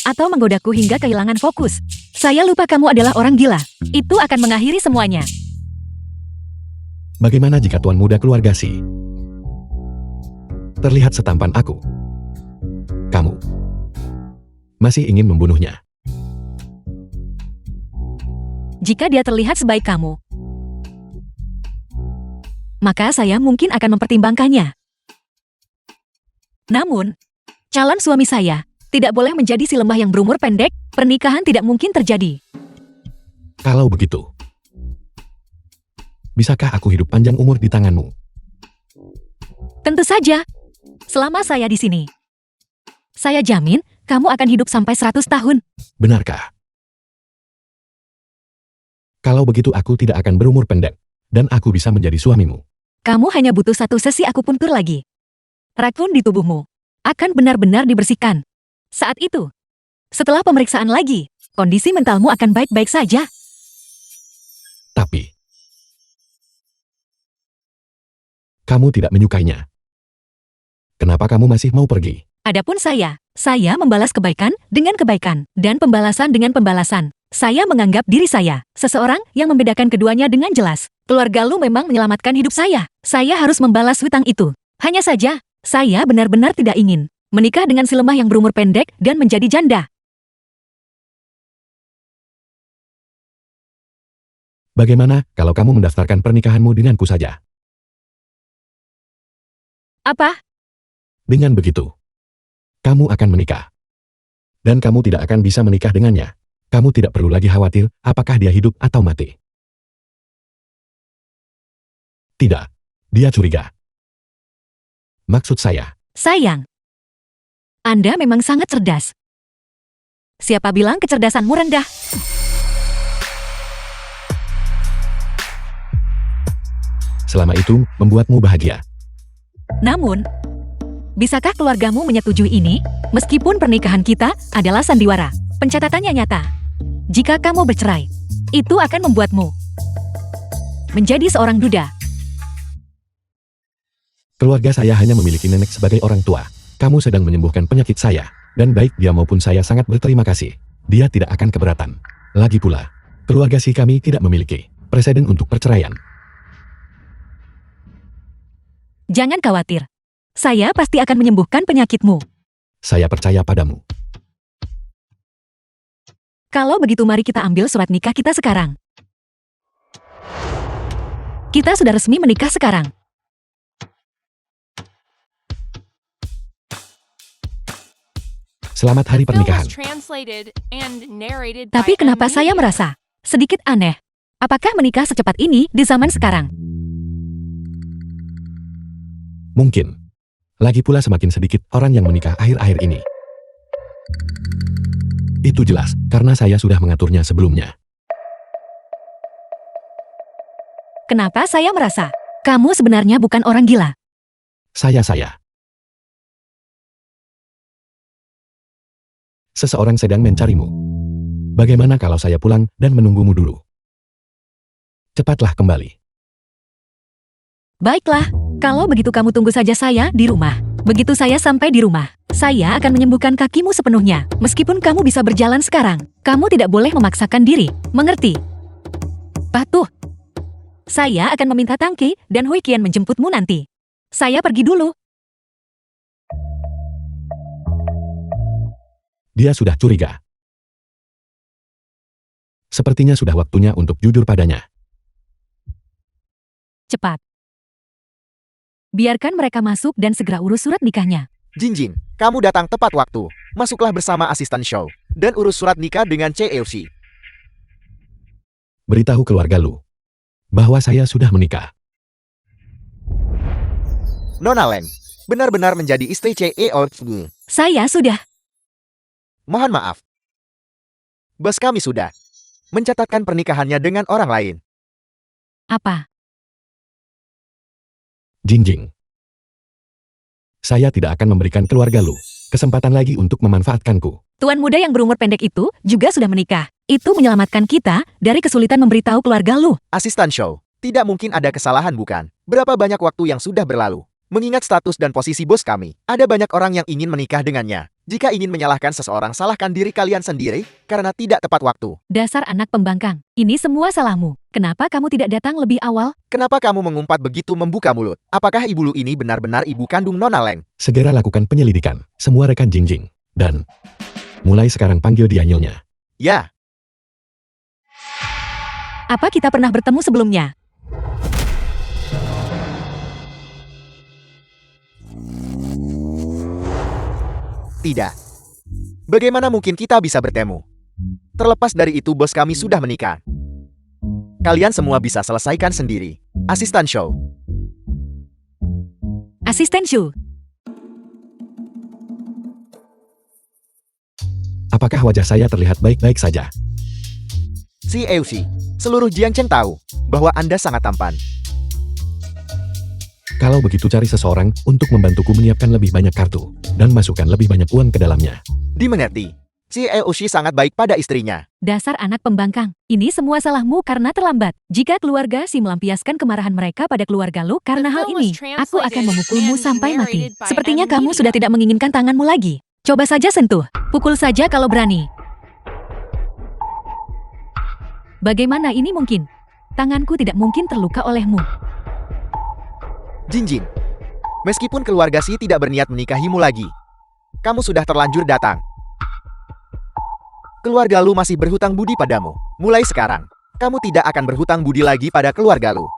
atau menggodaku hingga kehilangan fokus. Saya lupa kamu adalah orang gila. Itu akan mengakhiri semuanya. Bagaimana jika tuan muda keluarga Shi terlihat setampan aku? Kamu masih ingin membunuhnya. Jika dia terlihat sebaik kamu, maka saya mungkin akan mempertimbangkannya. Namun, calon suami saya tidak boleh menjadi si lemah yang berumur pendek. Pernikahan tidak mungkin terjadi. Kalau begitu, bisakah aku hidup panjang umur di tanganmu? Tentu saja. Selama saya di sini, saya jamin kamu akan hidup sampai 100 tahun. Benarkah? Kalau begitu aku tidak akan berumur pendek, dan aku bisa menjadi suamimu. Kamu hanya butuh satu sesi akupuntur lagi. Racun di tubuhmu akan benar-benar dibersihkan. Saat itu, setelah pemeriksaan lagi, kondisi mentalmu akan baik-baik saja. Tapi, kamu tidak menyukainya. Kenapa kamu masih mau pergi? Adapun saya membalas kebaikan dengan kebaikan, dan pembalasan dengan pembalasan. Saya menganggap diri saya seseorang yang membedakan keduanya dengan jelas. Keluarga lu memang menyelamatkan hidup saya. Saya harus membalas hutang itu. Hanya saja, saya benar-benar tidak ingin menikah dengan si lemah yang berumur pendek dan menjadi janda. Bagaimana kalau kamu mendaftarkan pernikahanmu denganku saja? Apa? Dengan begitu, kamu akan menikah. Dan kamu tidak akan bisa menikah dengannya. Kamu tidak perlu lagi khawatir apakah dia hidup atau mati. Tidak, dia curiga. Maksud saya, Sayang, Anda memang sangat cerdas. Siapa bilang kecerdasanmu rendah? selama itu membuatmu bahagia. Namun, bisakah keluargamu menyetujui ini? Meskipun pernikahan kita adalah sandiwara, pencatatannya nyata. Jika kamu bercerai, itu akan membuatmu menjadi seorang duda. Keluarga saya hanya memiliki nenek sebagai orang tua. Kamu sedang menyembuhkan penyakit saya. Dan baik dia maupun saya sangat berterima kasih. Dia tidak akan keberatan. Lagi pula, keluarga si kami tidak memiliki presiden untuk perceraian. Jangan khawatir. Saya pasti akan menyembuhkan penyakitmu. Saya percaya padamu. Kalau begitu mari kita ambil surat nikah kita sekarang. Kita sudah resmi menikah sekarang. Selamat hari pernikahan. Tapi kenapa saya merasa sedikit aneh? Apakah menikah secepat ini di zaman sekarang? Mungkin. Lagi pula semakin sedikit orang yang menikah akhir-akhir ini. Itu jelas, karena saya sudah mengaturnya sebelumnya. Kenapa saya merasa kamu sebenarnya bukan orang gila? Saya. Seseorang sedang mencarimu. Bagaimana kalau saya pulang dan menunggumu dulu? Cepatlah kembali. Baiklah, kalau begitu kamu tunggu saja saya di rumah. Begitu saya sampai di rumah, saya akan menyembuhkan kakimu sepenuhnya. Meskipun kamu bisa berjalan sekarang, kamu tidak boleh memaksakan diri, mengerti? Patuh. Saya akan meminta Tangki dan Hui Qian menjemputmu nanti. Saya pergi dulu. Dia sudah curiga. Sepertinya sudah waktunya untuk jujur padanya. Cepat. Biarkan mereka masuk dan segera urus surat nikahnya. Jinjing, kamu datang tepat waktu. Masuklah bersama asisten show dan urus surat nikah dengan CLC. Beritahu keluarga Lu bahwa saya sudah menikah. Nona Leng, benar-benar menjadi istri CEO. Saya sudah. Mohon maaf. Bos kami sudah mencatatkan pernikahannya dengan orang lain. Apa? Jinjing. Saya tidak akan memberikan keluarga Lu kesempatan lagi untuk memanfaatkanku. Tuan muda yang berumur pendek itu juga sudah menikah. Itu menyelamatkan kita dari kesulitan memberitahu keluarga Lu. Asisten show, tidak mungkin ada kesalahan bukan? Berapa banyak waktu yang sudah berlalu? Mengingat status dan posisi bos kami, ada banyak orang yang ingin menikah dengannya. Jika ingin menyalahkan seseorang, salahkan diri kalian sendiri karena tidak tepat waktu. Dasar anak pembangkang. Ini semua salahmu. Kenapa kamu tidak datang lebih awal? Kenapa kamu mengumpat begitu membuka mulut? Apakah ibu Lu ini benar-benar ibu kandung Nona Leng? Segera lakukan penyelidikan semua rekan Jinjing. Dan Mulai sekarang panggil dia Nyonya. Ya, Apa kita pernah bertemu sebelumnya? tidak. Bagaimana mungkin kita bisa bertemu? Terlepas dari itu, bos kami sudah menikah. Kalian semua bisa selesaikan sendiri. Asisten show. Asisten Shu. Apakah wajah saya terlihat baik-baik saja? Si Eusi, seluruh Jiangcheng tahu bahwa Anda sangat tampan. Kalau begitu cari seseorang untuk membantuku menyiapkan lebih banyak kartu, dan masukkan lebih banyak uang ke dalamnya. Dimengerti. Si Eusi sangat baik pada istrinya. Dasar anak pembangkang. Ini semua salahmu karena terlambat. Jika keluarga Si melampiaskan kemarahan mereka pada keluarga Lu karena hal ini, aku akan memukulmu sampai mati. Sepertinya kamu sudah tidak menginginkan tanganmu lagi. Coba saja sentuh. Pukul saja kalau berani. Bagaimana ini mungkin? Tanganku tidak mungkin terluka olehmu. Jinjing. Meskipun keluarga Si tidak berniat menikahimu lagi, kamu sudah terlanjur datang. Keluarga Lu masih berhutang budi padamu. Mulai sekarang, kamu tidak akan berhutang budi lagi pada keluarga Lu.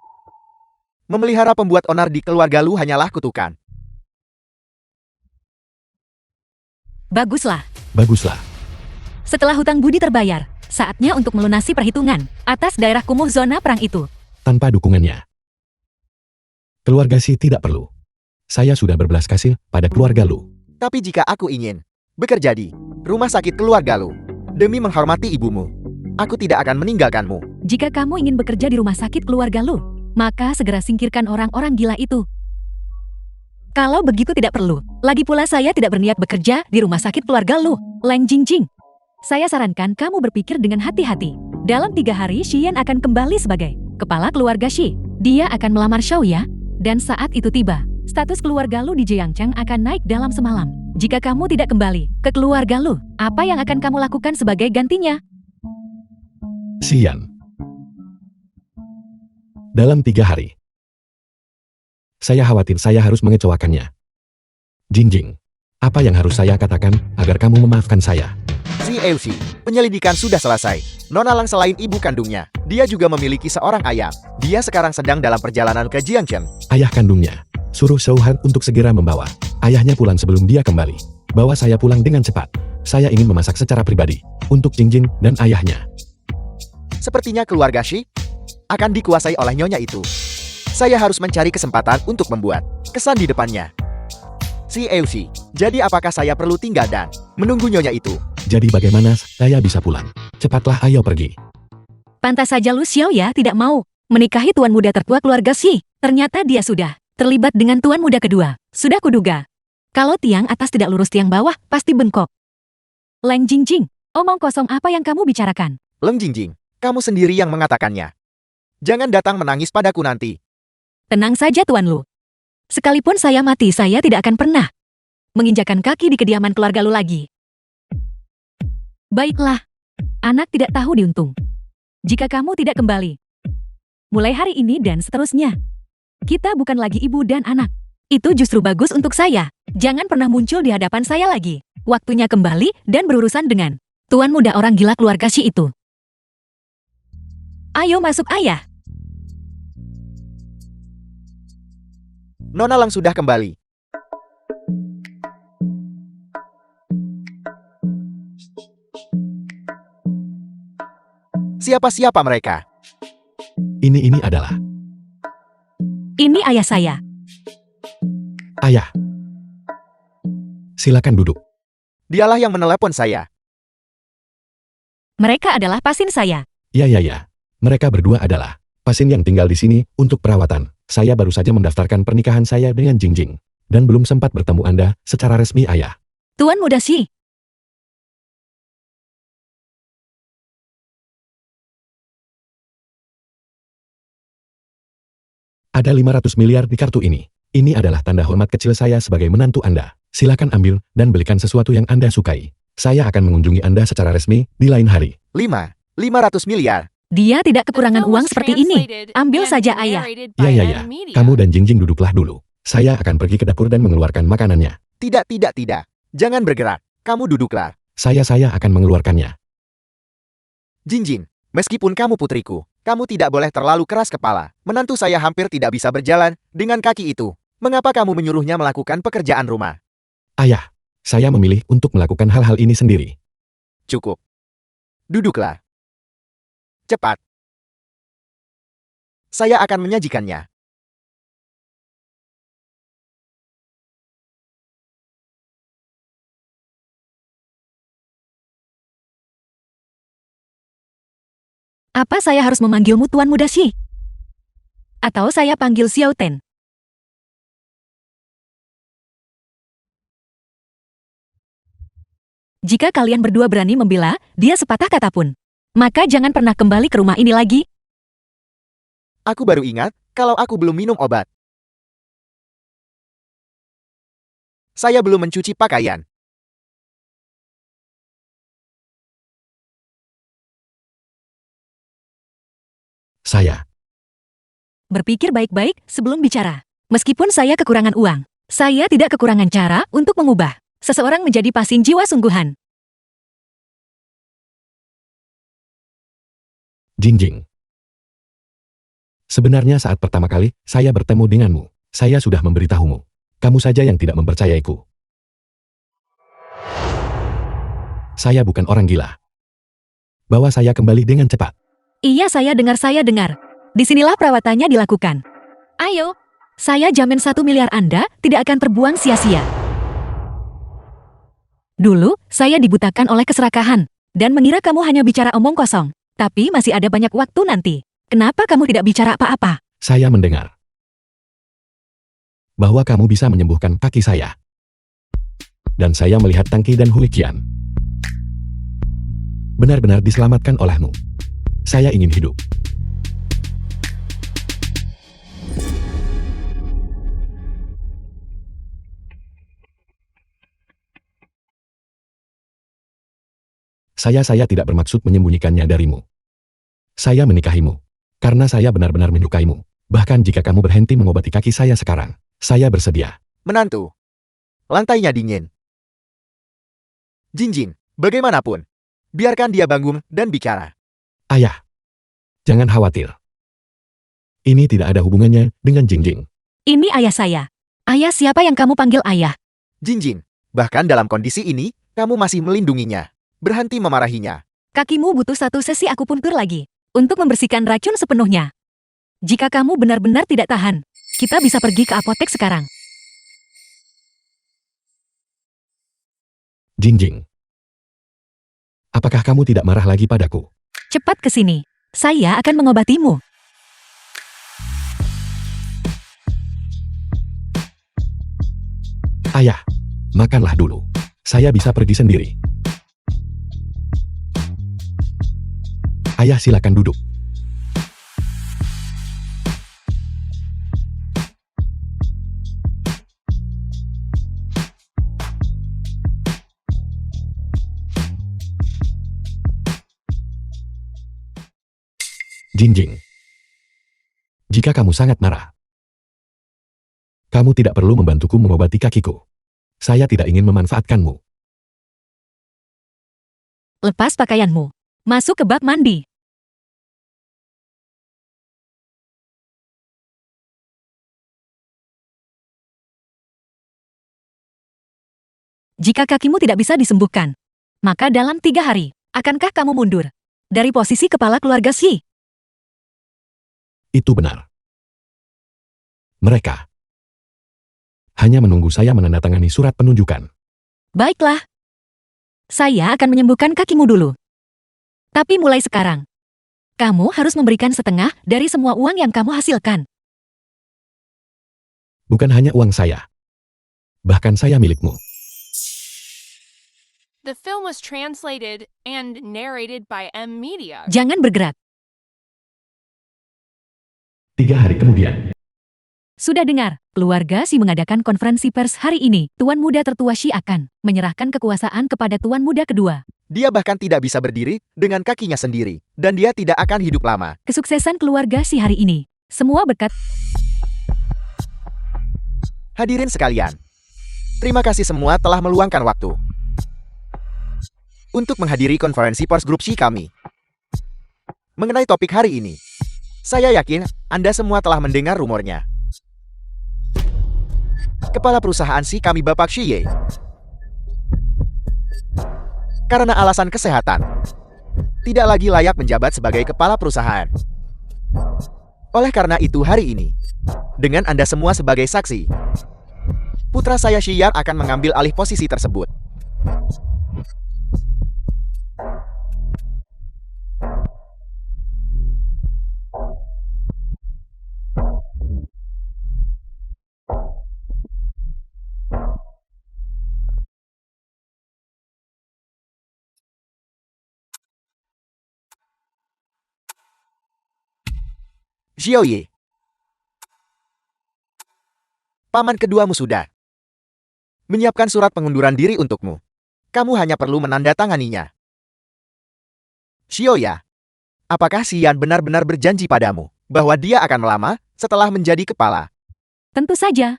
Memelihara pembuat onar di keluarga Lu hanyalah kutukan. Baguslah. Baguslah. Setelah hutang budi terbayar, saatnya untuk melunasi perhitungan atas daerah kumuh zona perang itu. Tanpa dukungannya, keluarga Si tidak perlu. Saya sudah berbelas kasih pada keluarga Lu. Tapi jika aku ingin bekerja di rumah sakit keluarga Lu, demi menghormati ibumu, aku tidak akan meninggalkanmu. Jika kamu ingin bekerja di rumah sakit keluarga Lu, maka segera singkirkan orang-orang gila itu. Kalau begitu tidak perlu. Lagi pula saya tidak berniat bekerja di rumah sakit keluarga Lu, Leng Jingjing. Saya sarankan kamu berpikir dengan hati-hati. Dalam 3 hari Xian akan kembali sebagai kepala keluarga Xi. Dia akan melamar Xiaoya, dan saat itu tiba, status keluarga Lu di Jiangcheng akan naik dalam semalam. Jika kamu tidak kembali ke keluarga Lu, apa yang akan kamu lakukan sebagai gantinya? Xian. Dalam 3 hari. Saya khawatir saya harus mengecewakannya. Jingjing. Apa yang harus saya katakan agar kamu memaafkan saya? Si Eusi, penyelidikan sudah selesai. Nona Lang selain ibu kandungnya, dia juga memiliki seorang ayah. Dia sekarang sedang dalam perjalanan ke Jiangcheng. Ayah kandungnya. Suruh Shouhan untuk segera membawa ayahnya pulang sebelum dia kembali. Bawa saya pulang dengan cepat. Saya ingin memasak secara pribadi untuk Jingjing dan ayahnya. Sepertinya keluarga Shi akan dikuasai oleh nyonya itu. Saya harus mencari kesempatan untuk membuat kesan di depannya. Si Eusi, jadi apakah saya perlu tinggal dan menunggu nyonya itu? Jadi bagaimana saya bisa pulang? Cepatlah ayo pergi. Pantas saja Lu Xiaoya tidak mau menikahi tuan muda tertua keluarga Xi. Ternyata dia sudah terlibat dengan tuan muda kedua. Sudah kuduga. Kalau tiang atas tidak lurus tiang bawah, pasti bengkok. Leng Jingjing, omong kosong apa yang kamu bicarakan? Leng Jingjing, kamu sendiri yang mengatakannya. Jangan datang menangis padaku nanti. Tenang saja Tuan Lu. Sekalipun saya mati, saya tidak akan pernah menginjakan kaki di kediaman keluarga Lu lagi. Baiklah. Anak tidak tahu diuntung. Jika kamu tidak kembali, mulai hari ini dan seterusnya, kita bukan lagi ibu dan anak. Itu justru bagus untuk saya. Jangan pernah muncul di hadapan saya lagi. Waktunya kembali dan berurusan dengan tuan muda orang gila keluarga Xi itu. Ayo masuk ayah. Nona Lang sudah kembali. Siapa-siapa mereka? Ini adalah Ini ayah saya. ayah. Silakan duduk. Dialah yang menelepon saya. Mereka adalah pasien saya. Ya. Mereka berdua adalah pasien yang tinggal di sini untuk perawatan. Saya baru saja mendaftarkan pernikahan saya dengan Jingjing. Dan belum sempat bertemu Anda secara resmi ayah. Tuan muda Xi. Ada 500 miliar di kartu ini. Ini adalah tanda hormat kecil saya sebagai menantu Anda. Silakan ambil dan belikan sesuatu yang Anda sukai. Saya akan mengunjungi Anda secara resmi di lain hari. 500 miliar. Dia tidak kekurangan uang seperti ini. Ambil saja ayah. Ya. Kamu dan Jingjing duduklah dulu. Saya akan pergi ke dapur dan mengeluarkan makanannya. Tidak. Jangan bergerak. Kamu duduklah. Saya akan mengeluarkannya. Jinjing, meskipun kamu putriku, kamu tidak boleh terlalu keras kepala. Menantu saya hampir tidak bisa berjalan dengan kaki itu. Mengapa kamu menyuruhnya melakukan pekerjaan rumah? Ayah, saya memilih untuk melakukan hal-hal ini sendiri. Cukup. Duduklah. Cepat. Saya akan menyajikannya. Apa saya harus memanggilmu Tuan Muda Shi? Atau saya panggil Xiao Ten? Jika kalian berdua berani membela dia sepatah kata pun, maka jangan pernah kembali ke rumah ini lagi. Aku baru ingat kalau aku belum minum obat. Saya belum mencuci pakaian. Saya Berpikir baik-baik sebelum bicara. Meskipun saya kekurangan uang, saya tidak kekurangan cara untuk mengubah seseorang menjadi pasien jiwa sungguhan. Jinjing. Sebenarnya saat pertama kali saya bertemu denganmu, saya sudah memberitahumu. Kamu saja yang tidak mempercayaiku. Saya bukan orang gila. Bawa saya kembali dengan cepat. Iya, saya dengar. Disinilah perawatannya dilakukan. Ayo, saya jamin 1 miliar Anda tidak akan terbuang sia-sia. Dulu, saya dibutakan oleh keserakahan, dan mengira kamu hanya bicara omong kosong. Tapi masih ada banyak waktu nanti. Kenapa kamu tidak bicara apa-apa? Saya mendengar bahwa kamu bisa menyembuhkan kaki saya. Dan saya melihat Tangki dan Hulikian benar-benar diselamatkan olehmu. Saya ingin hidup. Saya tidak bermaksud menyembunyikannya darimu. Saya menikahimu karena saya benar-benar menyukaimu. Bahkan jika kamu berhenti mengobati kaki saya sekarang, saya bersedia. Menantu. Lantainya dingin. Jinjing, bagaimanapun. Biarkan dia bangun dan bicara. Ayah, jangan khawatir. Ini tidak ada hubungannya dengan Jingjing. Ini ayah saya. Ayah siapa yang kamu panggil ayah? Jinjing, bahkan dalam kondisi ini, kamu masih melindunginya. Berhenti memarahinya. Kakimu butuh 1 sesi akupuntur lagi untuk membersihkan racun sepenuhnya. Jika kamu benar-benar tidak tahan, kita bisa pergi ke apotek sekarang. Jingjing, apakah kamu tidak marah lagi padaku? Cepat ke sini. Saya akan mengobatimu. Ayah, makanlah dulu. Saya bisa pergi sendiri. Ayah, silakan duduk. Jingjing, jika kamu sangat marah, kamu tidak perlu membantuku mengobati kakiku. Saya tidak ingin memanfaatkanmu. Lepas pakaianmu. Masuk ke bak mandi. Jika kakimu tidak bisa disembuhkan, maka dalam 3 hari, akankah kamu mundur dari posisi kepala keluarga Shi? Itu benar. Mereka hanya menunggu saya menandatangani surat penunjukan. Baiklah. Saya akan menyembuhkan kakimu dulu. Tapi mulai sekarang, kamu harus memberikan setengah dari semua uang yang kamu hasilkan. Bukan hanya uang saya. Bahkan saya milikmu. The film was translated and narrated by M Media. Jangan bergerak. 3 hari kemudian. Sudah dengar, keluarga Shi mengadakan konferensi pers hari ini. Tuan muda tertua Shi akan menyerahkan kekuasaan kepada tuan muda kedua. Dia bahkan tidak bisa berdiri dengan kakinya sendiri. Dan dia tidak akan hidup lama. Kesuksesan keluarga Shi hari ini, semua berkat Hadirin sekalian. Terima kasih semua telah meluangkan waktu. untuk menghadiri konferensi pers grup Shi kami. Mengenai topik hari ini, saya yakin Anda semua telah mendengar rumornya. Kepala perusahaan Shi kami Bapak Shi Ye, karena alasan kesehatan, tidak lagi layak menjabat sebagai kepala perusahaan. Oleh karena itu hari ini, dengan Anda semua sebagai saksi, putra saya Shi Yar akan mengambil alih posisi tersebut. Xiaoye, paman keduamu sudah menyiapkan surat pengunduran diri untukmu. Kamu hanya perlu menandatanganinya. Xiaoya, apakah Xian benar-benar berjanji padamu bahwa dia akan melamar setelah menjadi kepala? Tentu saja.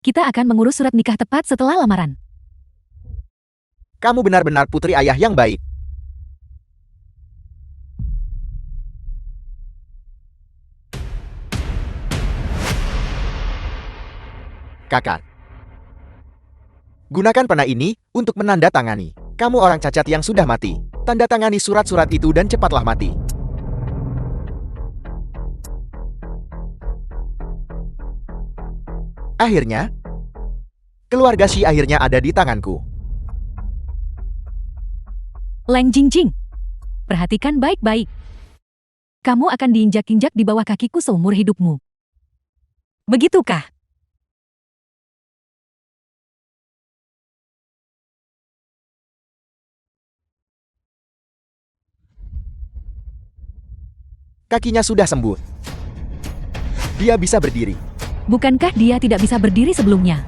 Kita akan mengurus surat nikah tepat setelah lamaran. Kamu benar-benar putri ayah yang baik. Kakak, gunakan pena ini untuk menandatangani. Kamu orang cacat yang sudah mati. Tanda tangani surat-surat itu dan cepatlah mati. Akhirnya, keluarga Shi akhirnya ada di tanganku. Leng Jingjing, perhatikan baik-baik. Kamu akan diinjak-injak di bawah kakiku seumur hidupmu. Begitukah? Kakinya sudah sembuh. Dia bisa berdiri. Bukankah dia tidak bisa berdiri sebelumnya?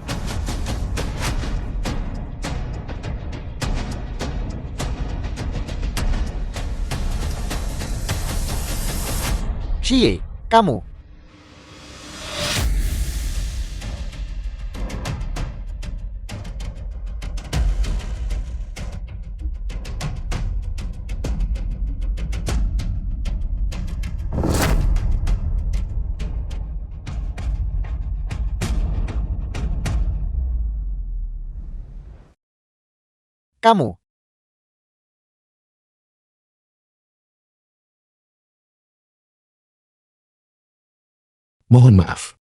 Xie, kamu. Kamu. Mohon maaf.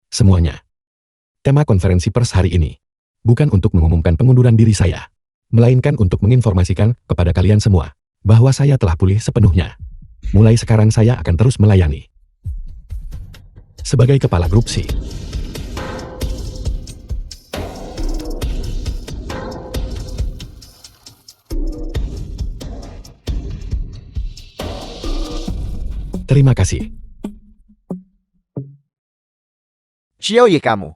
Semuanya. Tema konferensi pers hari ini bukan untuk mengumumkan pengunduran diri saya, melainkan untuk menginformasikan kepada kalian semua bahwa saya telah pulih sepenuhnya. Mulai sekarang saya akan terus melayani sebagai kepala grup Shi. Terima kasih. Xiaoye kamu.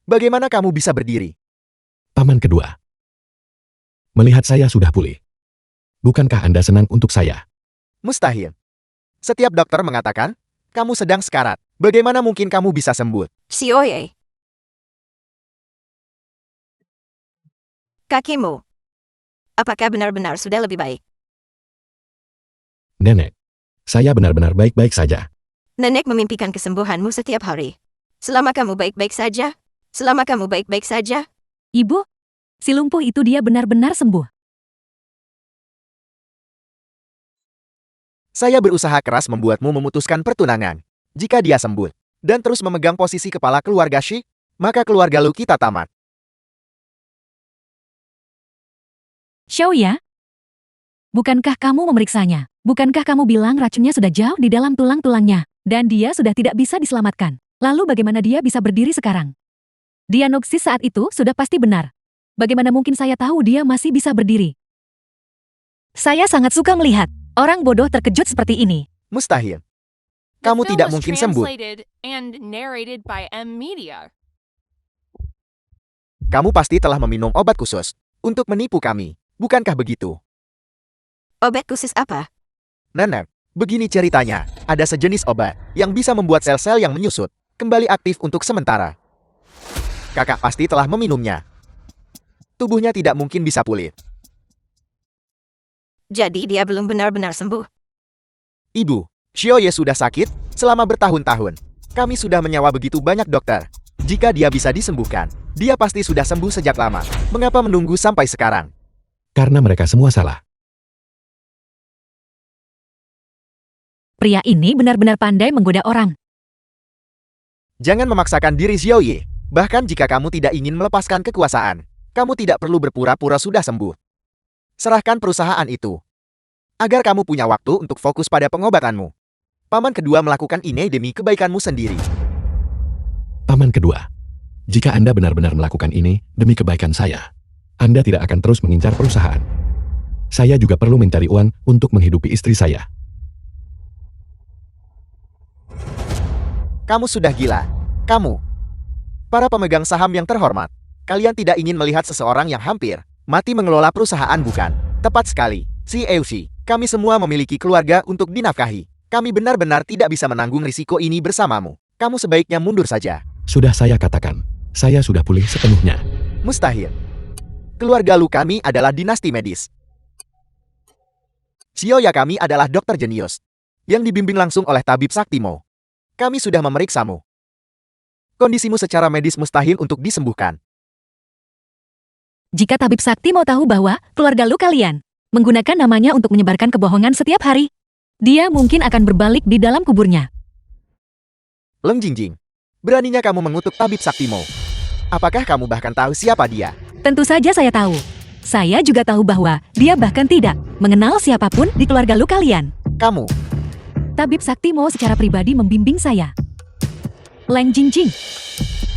Bagaimana kamu bisa berdiri? Paman kedua. Melihat saya sudah pulih. Bukankah Anda senang untuk saya? Mustahil. Setiap dokter mengatakan, kamu sedang sekarat. Bagaimana mungkin kamu bisa sembuh? Xiaoye. Kakimu. Apakah benar-benar sudah lebih baik? Nenek, saya benar-benar baik-baik saja. Nenek memimpikan kesembuhanmu setiap hari. Selama kamu baik-baik saja. Selama kamu baik-baik saja. Ibu, si lumpuh itu dia benar-benar sembuh. Saya berusaha keras membuatmu memutuskan pertunangan. Jika dia sembuh dan terus memegang posisi kepala keluarga Shi, maka keluarga lu kita tamat. Xiaoya, bukankah kamu memeriksanya? Bukankah kamu bilang racunnya sudah jauh di dalam tulang-tulangnya, dan dia sudah tidak bisa diselamatkan? Lalu bagaimana dia bisa berdiri sekarang? Diagnosis saat itu sudah pasti benar. Bagaimana mungkin saya tahu dia masih bisa berdiri? Saya sangat suka melihat orang bodoh terkejut seperti ini. Mustahil. The Kamu film tidak was mungkin sembuh. translated and narrated by M Media. Kamu pasti telah meminum obat khusus untuk menipu kami. Bukankah begitu? Obat khusus apa? Nenek, begini ceritanya. Ada sejenis obat yang bisa membuat sel-sel yang menyusut kembali aktif untuk sementara. Kakak pasti telah meminumnya. Tubuhnya tidak mungkin bisa pulih. Jadi dia belum benar-benar sembuh. Ibu, Xiaoye sudah sakit selama bertahun-tahun. Kami sudah menyewa begitu banyak dokter. Jika dia bisa disembuhkan, dia pasti sudah sembuh sejak lama. Mengapa menunggu sampai sekarang? Karena mereka semua salah. Pria ini benar-benar pandai menggoda orang. Jangan memaksakan diri Xiaoye. Bahkan jika kamu tidak ingin melepaskan kekuasaan, kamu tidak perlu berpura-pura sudah sembuh. Serahkan perusahaan itu, agar kamu punya waktu untuk fokus pada pengobatanmu. Paman kedua melakukan ini demi kebaikanmu sendiri. Paman kedua, jika Anda benar-benar melakukan ini demi kebaikan saya, Anda tidak akan terus mengincar perusahaan. Saya juga perlu mencari uang untuk menghidupi istri saya. Kamu sudah gila. Kamu, para pemegang saham yang terhormat, kalian tidak ingin melihat seseorang yang hampir mati mengelola perusahaan, bukan? Tepat sekali, CEOC. Kami semua memiliki keluarga untuk dinafkahi. Kami benar-benar tidak bisa menanggung risiko ini bersamamu. Kamu sebaiknya mundur saja. Sudah saya katakan, saya sudah pulih sepenuhnya. Mustahil. Keluarga Lu kami adalah dinasti medis. Xiaoya kami adalah dokter jenius yang dibimbing langsung oleh tabib Saktimo. Kami sudah memeriksamu. Kondisimu secara medis mustahil untuk disembuhkan. Jika tabib sakti mau tahu bahwa keluarga lu kalian menggunakan namanya untuk menyebarkan kebohongan setiap hari, dia mungkin akan berbalik di dalam kuburnya. Leng Jingjing, beraninya kamu mengutuk tabib Saktimo. Apakah kamu bahkan tahu siapa dia? Tentu saja saya tahu. Saya juga tahu bahwa dia bahkan tidak mengenal siapapun di keluarga lu kalian. Kamu, Tabib Saktimo secara pribadi membimbing saya. Leng Jingjing,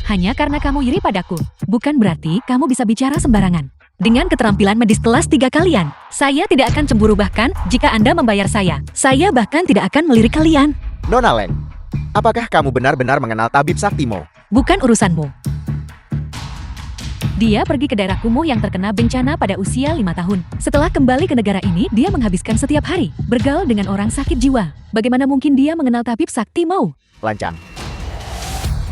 hanya karena kamu iri padaku, bukan berarti kamu bisa bicara sembarangan. Dengan keterampilan medis kelas 3 kalian, saya tidak akan cemburu bahkan jika Anda membayar saya. Saya bahkan tidak akan melirik kalian. Nona Leng. Apakah kamu benar-benar mengenal tabib Saktimo? Bukan urusanmu. Dia pergi ke daerah kumuh yang terkena bencana pada usia 5 tahun. Setelah kembali ke negara ini, dia menghabiskan setiap hari bergaul dengan orang sakit jiwa. Bagaimana mungkin dia mengenal tabib Saktimo? Lancang.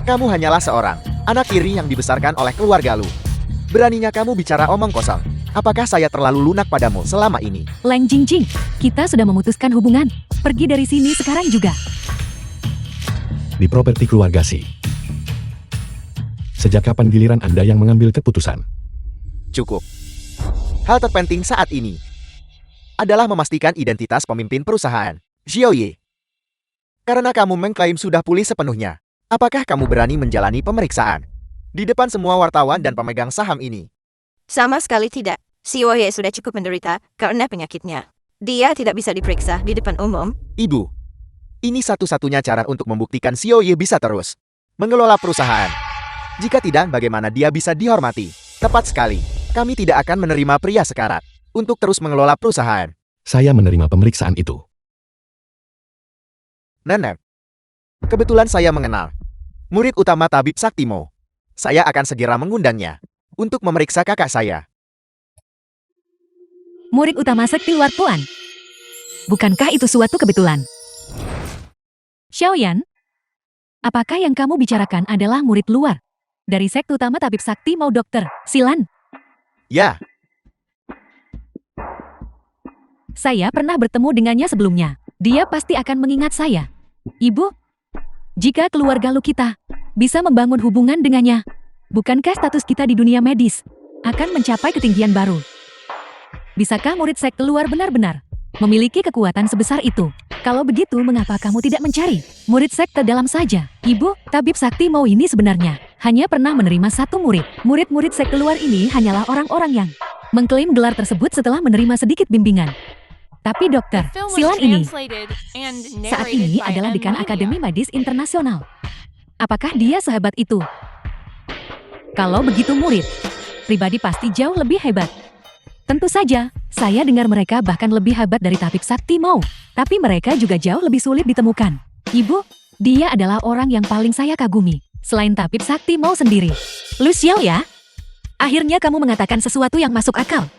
Kamu hanyalah seorang anak tiri yang dibesarkan oleh keluarga Lu. Beraninya kamu bicara omong kosong. Apakah saya terlalu lunak padamu selama ini? Leng Jingjing, kita sudah memutuskan hubungan. Pergi dari sini sekarang juga. Di properti keluarga Si. Sejak kapan giliran Anda yang mengambil keputusan? Cukup. Hal terpenting saat ini adalah memastikan identitas pemimpin perusahaan, Xiaoye. Karena kamu mengklaim sudah pulih sepenuhnya, apakah kamu berani menjalani pemeriksaan di depan semua wartawan dan pemegang saham ini? Sama sekali tidak. Xiaoye sudah cukup menderita karena penyakitnya. Dia tidak bisa diperiksa di depan umum. Ibu, ini satu-satunya cara untuk membuktikan Xiaoye bisa terus mengelola perusahaan. Jika tidak, bagaimana dia bisa dihormati? Tepat sekali. Kami tidak akan menerima pria sekarat untuk terus mengelola perusahaan. Saya menerima pemeriksaan itu. Nenek, kebetulan saya mengenal murid utama tabib Saktimo. Saya akan segera mengundangnya untuk memeriksa kakak saya. Murid utama sekti luar Puan. Bukankah itu suatu kebetulan? Xiaoyan, apakah yang kamu bicarakan adalah murid luar dari sekte utama tabib sakti mau Dokter Silan? Ya, Saya pernah bertemu dengannya sebelumnya. Dia pasti akan mengingat saya. Ibu, jika keluarga lu kita bisa membangun hubungan dengannya, bukankah status kita di dunia medis akan mencapai ketinggian baru? Bisakah murid sekte luar benar-benar memiliki kekuatan sebesar itu? Kalau begitu, mengapa kamu tidak mencari murid sekte dalam saja? Ibu, tabib sakti mau ini sebenarnya hanya pernah menerima satu murid. Murid-murid sekte luar ini hanyalah orang-orang yang mengklaim gelar tersebut setelah menerima sedikit bimbingan. Tapi Dokter Silan ini saat ini adalah dekan Akademi Medis Internasional. Apakah dia sehebat itu? Kalau begitu murid pribadi pasti jauh lebih hebat. Tentu saja, saya dengar mereka bahkan lebih hebat dari tabib sakti mau. Tapi mereka juga jauh lebih sulit ditemukan. Ibu, dia adalah orang yang paling saya kagumi selain tabib sakti mau sendiri. Lu Xiao ya? Akhirnya kamu mengatakan sesuatu yang masuk akal.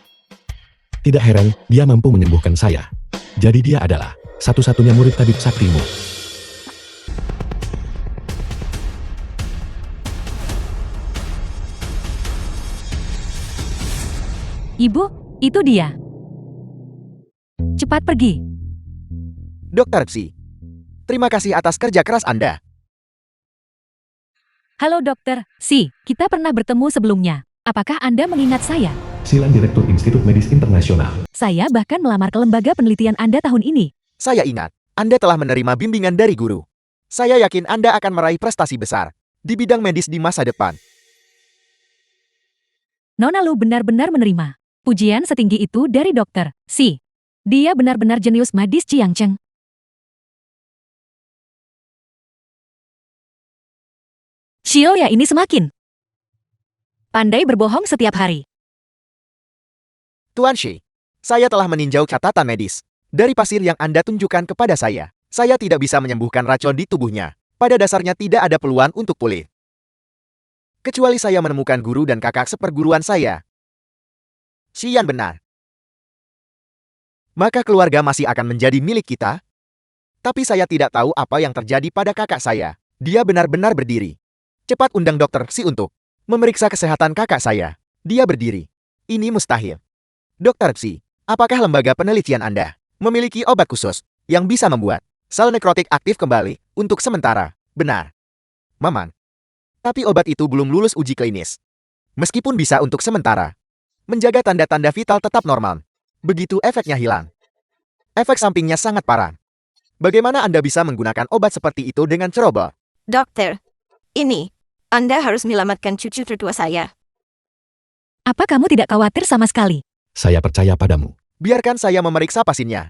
Tidak heran, dia mampu menyembuhkan saya. Jadi dia adalah satu-satunya murid tabib saktimu. Ibu, itu dia. Cepat pergi. Dokter Xi, terima kasih atas kerja keras Anda. Halo dokter, Si, kita pernah bertemu sebelumnya. Apakah Anda mengingat saya? Silan Direktur Institut Medis Internasional. Saya bahkan melamar ke lembaga penelitian Anda tahun ini. Saya ingat, Anda telah menerima bimbingan dari guru. Saya yakin Anda akan meraih prestasi besar di bidang medis di masa depan. Nona Lu benar-benar menerima pujian setinggi itu dari dokter Si. Dia benar-benar jenius medis Chiang Cheng. Xiaoya ini semakin pandai berbohong setiap hari. Tuan Shi, saya telah meninjau catatan medis dari pasir yang Anda tunjukkan kepada saya. Saya tidak bisa menyembuhkan racun di tubuhnya. Pada dasarnya tidak ada peluang untuk pulih. Kecuali saya menemukan guru dan kakak seperguruan saya. Xian benar. Maka keluarga masih akan menjadi milik kita. Tapi saya tidak tahu apa yang terjadi pada kakak saya. Dia benar-benar berdiri. Cepat undang dokter Si untuk memeriksa kesehatan kakak saya. Dia berdiri. Ini mustahil. Dokter Si, apakah lembaga penelitian Anda memiliki obat khusus yang bisa membuat sel nekrotik aktif kembali untuk sementara? Benar. Maman. Tapi obat itu belum lulus uji klinis. Meskipun bisa untuk sementara menjaga tanda-tanda vital tetap normal. Begitu efeknya hilang, efek sampingnya sangat parah. Bagaimana Anda bisa menggunakan obat seperti itu dengan ceroboh? Dokter, ini, Anda harus menyelamatkan cucu tertua saya. Apa kamu tidak khawatir sama sekali? Saya percaya padamu. Biarkan saya memeriksa pasiennya.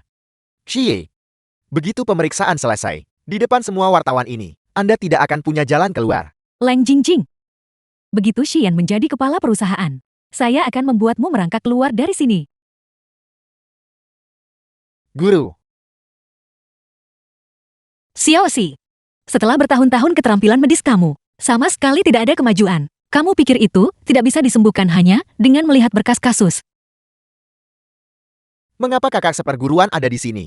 Xie. Begitu pemeriksaan selesai, di depan semua wartawan ini, Anda tidak akan punya jalan keluar. Leng Jingjing. Begitu Xian menjadi kepala perusahaan, saya akan membuatmu merangkak keluar dari sini. Guru. Xiao Si. Setelah bertahun-tahun keterampilan medis kamu, sama sekali tidak ada kemajuan. Kamu pikir itu tidak bisa disembuhkan hanya dengan melihat berkas kasus. Mengapa kakak seperguruan ada di sini?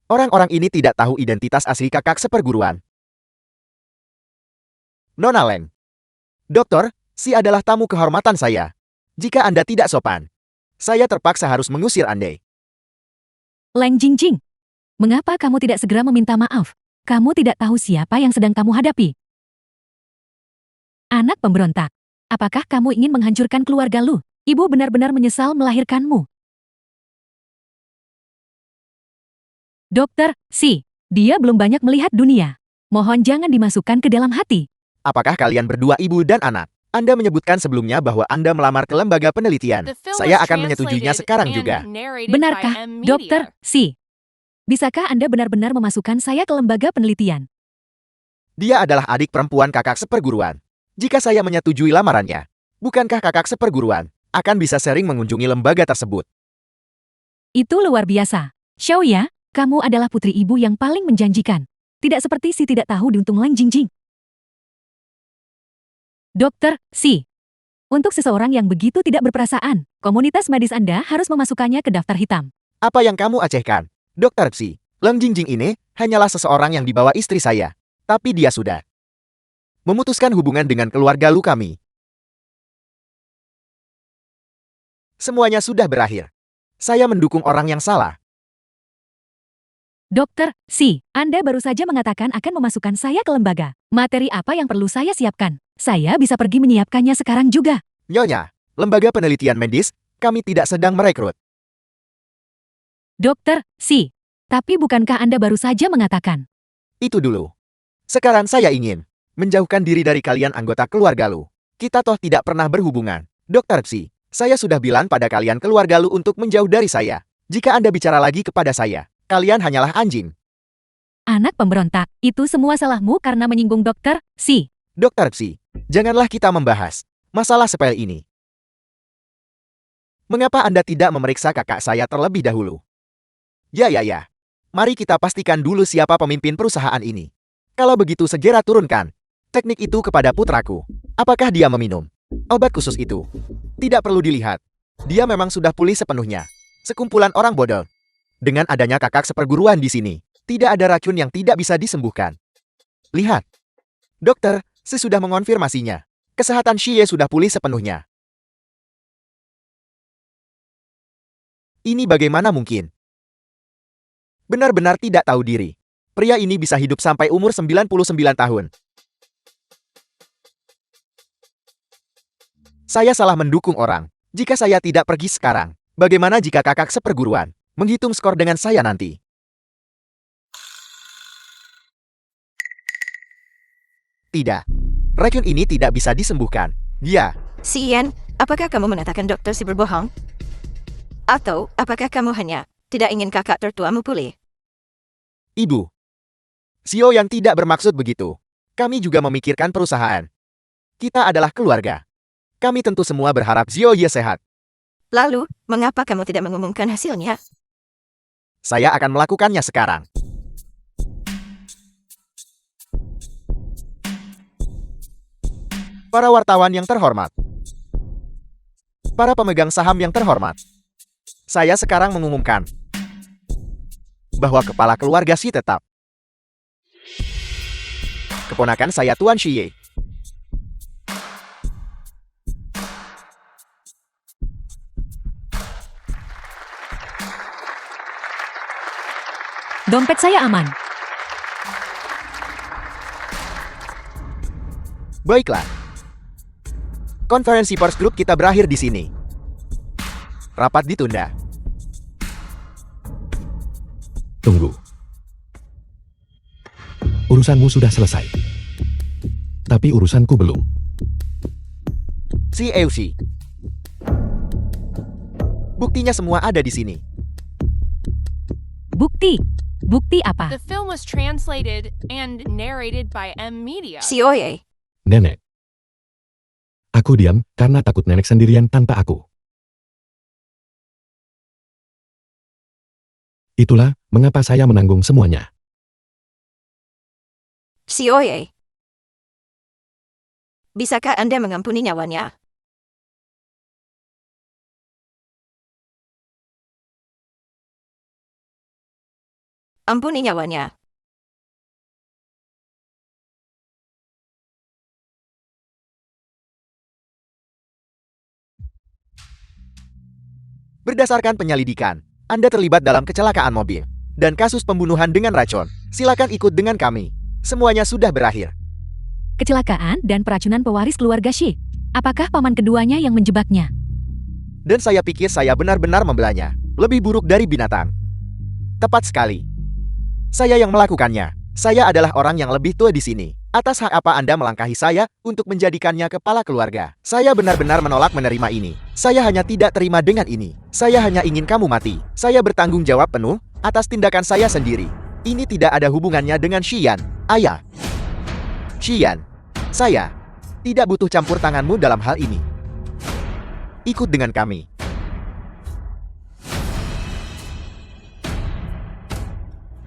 Orang-orang ini tidak tahu identitas asli kakak seperguruan. Nona Leng. Dokter, Si adalah tamu kehormatan saya. Jika Anda tidak sopan, saya terpaksa harus mengusir Anda. Leng Jingjing. Mengapa kamu tidak segera meminta maaf? Kamu tidak tahu siapa yang sedang kamu hadapi. Anak pemberontak. Apakah kamu ingin menghancurkan keluarga Lu? Ibu benar-benar menyesal melahirkanmu. Dokter Si, dia belum banyak melihat dunia. Mohon jangan dimasukkan ke dalam hati. Apakah kalian berdua ibu dan anak? Anda menyebutkan sebelumnya bahwa Anda melamar ke lembaga penelitian. The film Saya was akan menyetujuinya translated sekarang and juga. narrated Benarkah, by M. Dokter Media. Si? Bisakah Anda benar-benar memasukkan saya ke lembaga penelitian? Dia adalah adik perempuan kakak seperguruan. Jika saya menyetujui lamarannya, bukankah kakak seperguruan akan bisa sering mengunjungi lembaga tersebut? Itu luar biasa. Xiaoya, kamu adalah putri ibu yang paling menjanjikan. Tidak seperti si tidak tahu diuntung Leng Jingjing. Dokter Si. Untuk seseorang yang begitu tidak berperasaan, komunitas medis Anda harus memasukkannya ke daftar hitam. Apa yang kamu acehkan? Dokter Xi, Leng Jingjing ini hanyalah seseorang yang dibawa istri saya. Tapi dia sudah memutuskan hubungan dengan keluarga Lu kami. Semuanya sudah berakhir. Saya mendukung orang yang salah. Dokter Si, Anda baru saja mengatakan akan memasukkan saya ke lembaga. Materi apa yang perlu saya siapkan? Saya bisa pergi menyiapkannya sekarang juga. Nyonya, lembaga penelitian medis, kami tidak sedang merekrut. Dokter Si, tapi bukankah Anda baru saja mengatakan? Itu dulu. Sekarang saya ingin menjauhkan diri dari kalian anggota keluarga Lu. Kita toh tidak pernah berhubungan. Dokter Xi, saya sudah bilang pada kalian keluarga Lu untuk menjauh dari saya. Jika Anda bicara lagi kepada saya, kalian hanyalah anjing. Anak pemberontak, itu semua salahmu karena menyinggung Dokter Si. Dokter Xi, janganlah kita membahas masalah sepele ini. Mengapa Anda tidak memeriksa kakak saya terlebih dahulu? Ya. Mari kita pastikan dulu siapa pemimpin perusahaan ini. Kalau begitu segera turunkan teknik itu kepada putraku. Apakah dia meminum obat khusus itu? Tidak perlu dilihat. Dia memang sudah pulih sepenuhnya. Sekumpulan orang bodoh. Dengan adanya kakak seperguruan di sini, tidak ada racun yang tidak bisa disembuhkan. Lihat. Dokter, sesudah mengonfirmasinya. Kesehatan Xie sudah pulih sepenuhnya. Ini bagaimana mungkin? Benar-benar tidak tahu diri. Pria ini bisa hidup sampai umur 99 tahun. Saya salah mendukung orang. Jika saya tidak pergi sekarang, bagaimana jika kakak seperguruan menghitung skor dengan saya nanti? Tidak. Racun ini tidak bisa disembuhkan. Dia. Si Ian, apakah kamu mengatakan dokter si berbohong? Atau apakah kamu hanya tidak ingin kakak tertuamu pulih? Ibu. Sio yang tidak bermaksud begitu. Kami juga memikirkan perusahaan. Kita adalah keluarga. Kami tentu semua berharap Zio Ye sehat. Lalu, mengapa kamu tidak mengumumkan hasilnya? Saya akan melakukannya sekarang. Para wartawan yang terhormat. Para pemegang saham yang terhormat. Saya sekarang mengumumkan bahwa kepala keluarga Shi tetap keponakan saya Tuan Xie. Dompet saya aman. Baiklah. Konferensi pers grup kita berakhir di sini. Rapat ditunda. Tunggu. Urusanmu sudah selesai. Tapi urusanku belum. Si Eushi. Buktinya semua ada di sini. Bukti. Bukti apa? The film was translated and narrated by M Media. Si Oye, Nenek. Aku diam karena takut nenek sendirian tanpa aku. Itulah mengapa saya menanggung semuanya. si Oye. Bisakah Anda mengampuni nyawanya? Ampuni nyawanya. Berdasarkan penyelidikan, Anda terlibat dalam kecelakaan mobil dan kasus pembunuhan dengan racun. Silakan ikut dengan kami. Semuanya sudah berakhir. Kecelakaan dan peracunan pewaris keluarga Shi. Apakah paman keduanya yang menjebaknya? Dan saya pikir saya benar-benar membelanya. Lebih buruk dari binatang. Tepat sekali. Saya yang melakukannya. Saya adalah orang yang lebih tua di sini. Atas hak apa Anda melangkahi saya untuk menjadikannya kepala keluarga? Saya benar-benar menolak menerima ini. Saya hanya tidak terima dengan ini. Saya hanya ingin kamu mati. Saya bertanggung jawab penuh atas tindakan saya sendiri. Ini tidak ada hubungannya dengan Xian, ayah. Xian, saya tidak butuh campur tanganmu dalam hal ini. Ikut dengan kami.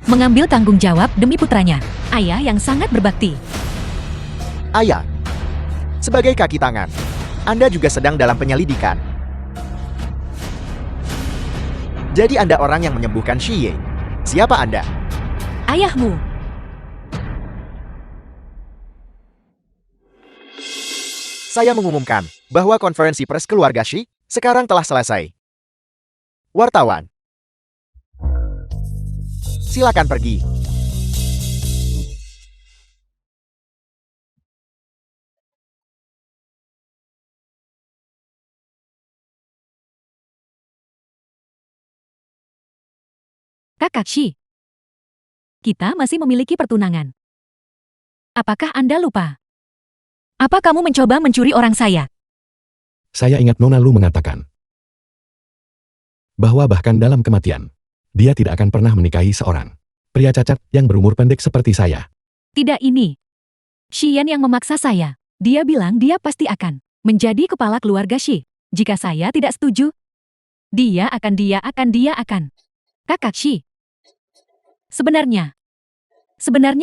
Mengambil tanggung jawab demi putranya, ayah yang sangat berbakti. Ayah, sebagai kaki tangan, Anda juga sedang dalam penyelidikan. Jadi Anda orang yang menyembuhkan Xie. Siapa Anda? Ayahmu. Saya mengumumkan bahwa konferensi pers keluarga Shi sekarang telah selesai. Wartawan, silakan pergi. Kakak Shi. Kita masih memiliki pertunangan. Apakah Anda lupa? Apa kamu mencoba mencuri orang saya? Saya ingat Nona Lu mengatakan bahwa bahkan dalam kematian, dia tidak akan pernah menikahi seorang pria cacat yang berumur pendek seperti saya. Tidak ini. Xian yang memaksa saya. Dia bilang dia pasti akan menjadi kepala keluarga Shi. Jika saya tidak setuju, dia akan. Kakak Shi. Sebenarnya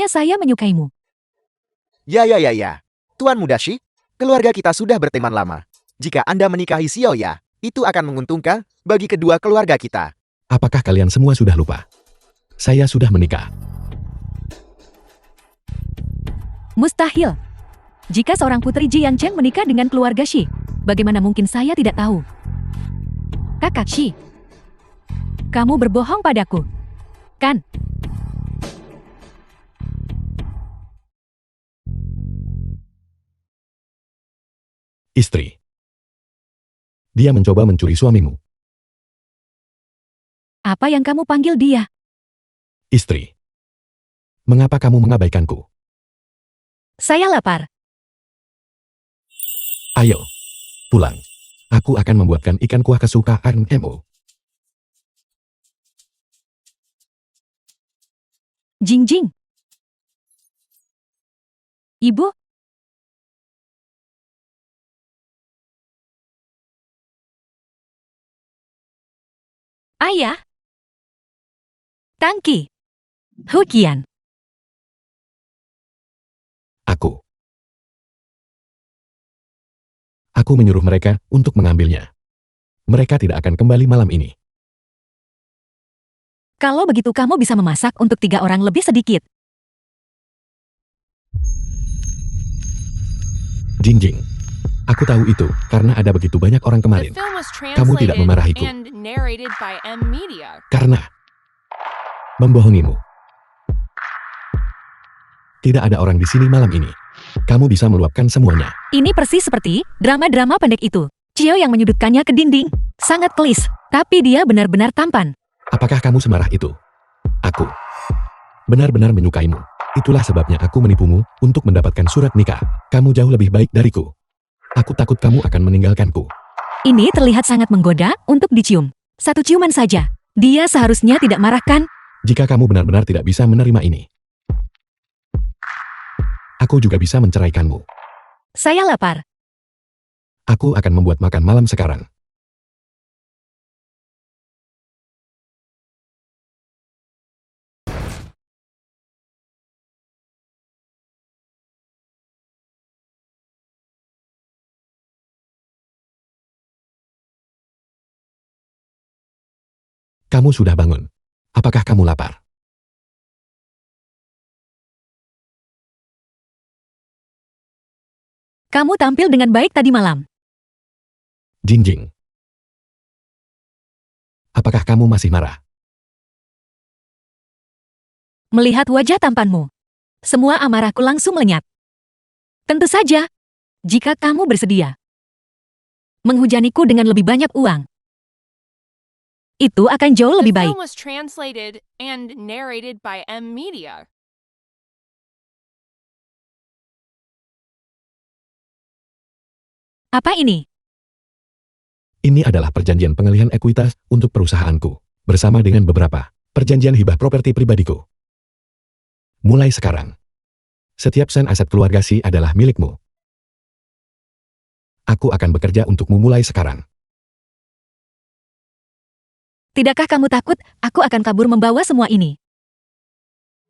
saya menyukaimu. Ya. Tuan muda Shi, keluarga kita sudah berteman lama. Jika Anda menikahi Xiaoya, itu akan menguntungkan bagi kedua keluarga kita. Apakah kalian semua sudah lupa? Saya sudah menikah. Mustahil. Jika seorang putri Jiang Cheng menikah dengan keluarga Shi, bagaimana mungkin saya tidak tahu? Kakak Shi. Kamu berbohong padaku. Kan? Istri. Dia mencoba mencuri suamimu. Apa yang kamu panggil dia? Istri. Mengapa kamu mengabaikanku? Saya lapar. Ayo, pulang. Aku akan membuatkan ikan kuah kesukaanmu. Jing. Ibu? Ayah? Tangki? Hukian? Aku menyuruh mereka untuk mengambilnya. Mereka tidak akan kembali malam ini. Kalau begitu kamu bisa memasak untuk 3 orang lebih sedikit. Jing. Aku tahu itu karena ada begitu banyak orang The kemarin. film was Kamu tidak translated memarahiku. and narrated by M Media. Karena membohongimu. Tidak ada orang di sini malam ini. Kamu bisa meluapkan semuanya. Ini persis seperti drama-drama pendek itu. Cio yang menyudutkannya ke dinding. Sangat kelis, tapi dia benar-benar tampan. Apakah kamu semarah itu? Aku benar-benar menyukaimu. Itulah sebabnya aku menipumu untuk mendapatkan surat nikah. Kamu jauh lebih baik dariku. Aku takut kamu akan meninggalkanku. Ini terlihat sangat menggoda untuk dicium. 1 ciuman saja. Dia seharusnya tidak marah kan? Jika kamu benar-benar tidak bisa menerima ini, aku juga bisa menceraikanmu. Saya lapar. Aku akan membuat makan malam sekarang. Kamu sudah bangun. Apakah kamu lapar? Kamu tampil dengan baik tadi malam. Jing. Apakah kamu masih marah? Melihat wajah tampanmu, semua amarahku langsung lenyap. Tentu saja, jika kamu bersedia menghujaniku dengan lebih banyak uang, itu akan jauh The lebih baik. film was translated and narrated by M Media. Apa ini? Ini adalah perjanjian pengalihan ekuitas untuk perusahaanku, bersama dengan beberapa perjanjian hibah properti pribadiku. Mulai sekarang, setiap sen aset keluarga Si adalah milikmu. Aku akan bekerja untukmu mulai sekarang. Tidakkah kamu takut aku akan kabur membawa semua ini?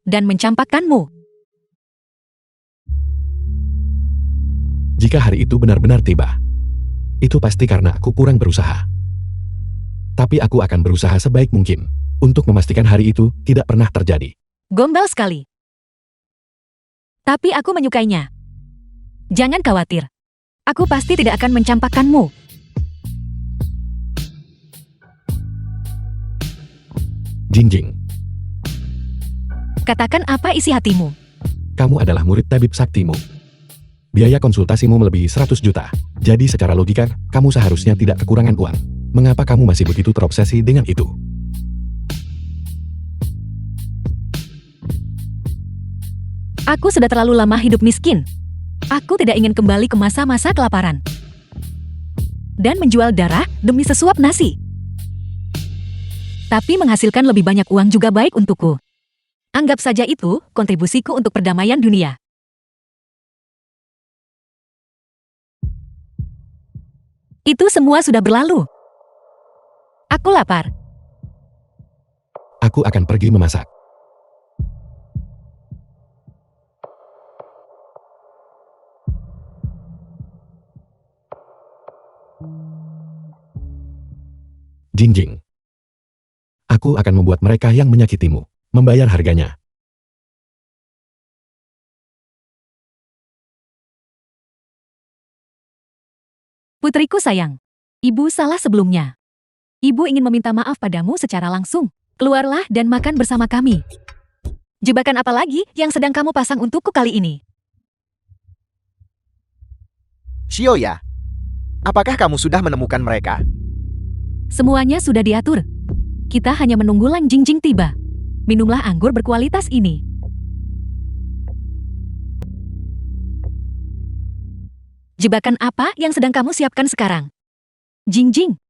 Dan mencampakkanmu? Jika hari itu benar-benar tiba, itu pasti karena aku kurang berusaha. Tapi aku akan berusaha sebaik mungkin untuk memastikan hari itu tidak pernah terjadi. Gombal sekali. Tapi aku menyukainya. Jangan khawatir. Aku pasti tidak akan mencampakkanmu. Jing. Katakan apa isi hatimu. Kamu adalah murid tabib saktimu. Biaya konsultasimu melebihi 100 juta. Jadi secara logika, kamu seharusnya tidak kekurangan uang. Mengapa kamu masih begitu terobsesi dengan itu? Aku sudah terlalu lama hidup miskin. Aku tidak ingin kembali ke masa-masa kelaparan. Dan menjual darah demi sesuap nasi. Tapi menghasilkan lebih banyak uang juga baik untukku. Anggap saja itu kontribusiku untuk perdamaian dunia. Itu semua sudah berlalu. Aku lapar. Aku akan pergi memasak. Jing. Aku akan membuat mereka yang menyakitimu membayar harganya. Putriku sayang. Ibu salah sebelumnya. Ibu ingin meminta maaf padamu secara langsung. Keluarlah dan makan bersama kami. Jebakan apa lagi yang sedang kamu pasang untukku kali ini? Xiaoya, apakah kamu sudah menemukan mereka? Semuanya sudah diatur. Kita hanya menunggu Lang Jingjing tiba. Minumlah anggur berkualitas ini. Jebakan apa yang sedang kamu siapkan sekarang? Jingjing.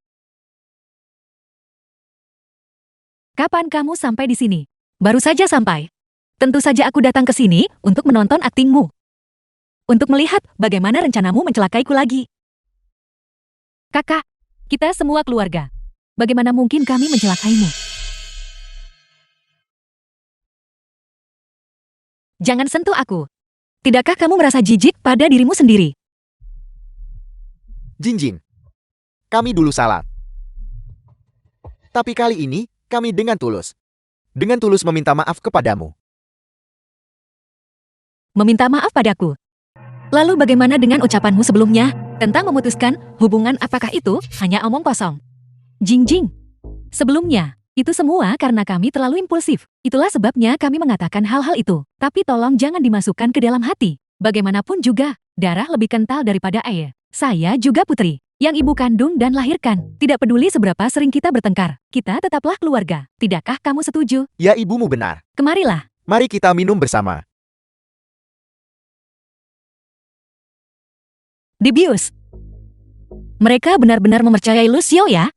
Kapan kamu sampai di sini? Baru saja sampai. Tentu saja aku datang ke sini untuk menonton aktingmu. Untuk melihat bagaimana rencanamu mencelakaiku lagi. Kakak, kita semua keluarga. Bagaimana mungkin kami mencelakaimu? Jangan sentuh aku. Tidakkah kamu merasa jijik pada dirimu sendiri? Jingjing, kami dulu salah. Tapi kali ini, kami dengan tulus meminta maaf kepadamu. Meminta maaf padaku. Lalu bagaimana dengan ucapanmu sebelumnya tentang memutuskan hubungan? Apakah itu hanya omong kosong? Jingjing, sebelumnya, itu semua karena kami terlalu impulsif. Itulah sebabnya kami mengatakan hal-hal itu. Tapi tolong jangan dimasukkan ke dalam hati. Bagaimanapun juga, darah lebih kental daripada air. Saya juga putri yang ibu kandung dan lahirkan. Tidak peduli seberapa sering kita bertengkar, kita tetaplah keluarga. Tidakkah kamu setuju? Ya, ibumu benar. Kemarilah. Mari kita minum bersama. Dibius. Mereka benar-benar mempercayai Lu Xiao ya?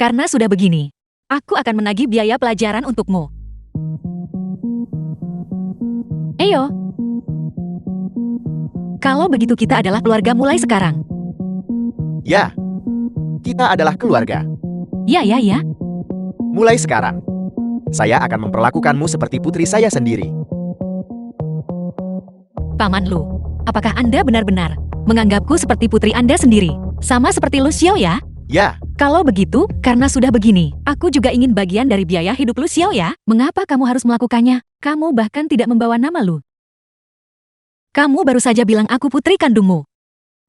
Karena sudah begini, aku akan menagih biaya pelajaran untukmu. Eyo. Kalau begitu kita adalah keluarga mulai sekarang. Ya, kita adalah keluarga. Ya. Mulai sekarang, saya akan memperlakukanmu seperti putri saya sendiri. Paman Lu, apakah Anda benar-benar menganggapku seperti putri Anda sendiri? Sama seperti Lu Xiao ya? Ya, Kalau begitu, karena sudah begini, aku juga ingin bagian dari biaya hidup Lu Xiao ya? Mengapa kamu harus melakukannya? Kamu bahkan tidak membawa nama Lu. Kamu baru saja bilang aku putri kandungmu.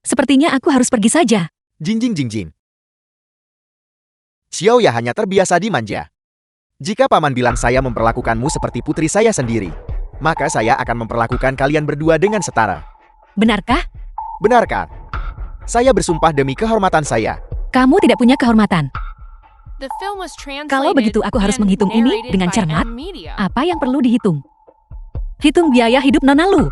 Sepertinya aku harus pergi saja. Jingjing. Xiaoya hanya terbiasa dimanja. Jika paman bilang saya memperlakukanmu seperti putri saya sendiri, maka saya akan memperlakukan kalian berdua dengan setara. Benarkah? Benarkah? Saya bersumpah demi kehormatan saya. Kamu tidak punya kehormatan. The film was Kalau begitu aku harus and menghitung ini narrated dengan by cermat. M-Media. Apa yang perlu dihitung? Hitung biaya hidup Nona Lu.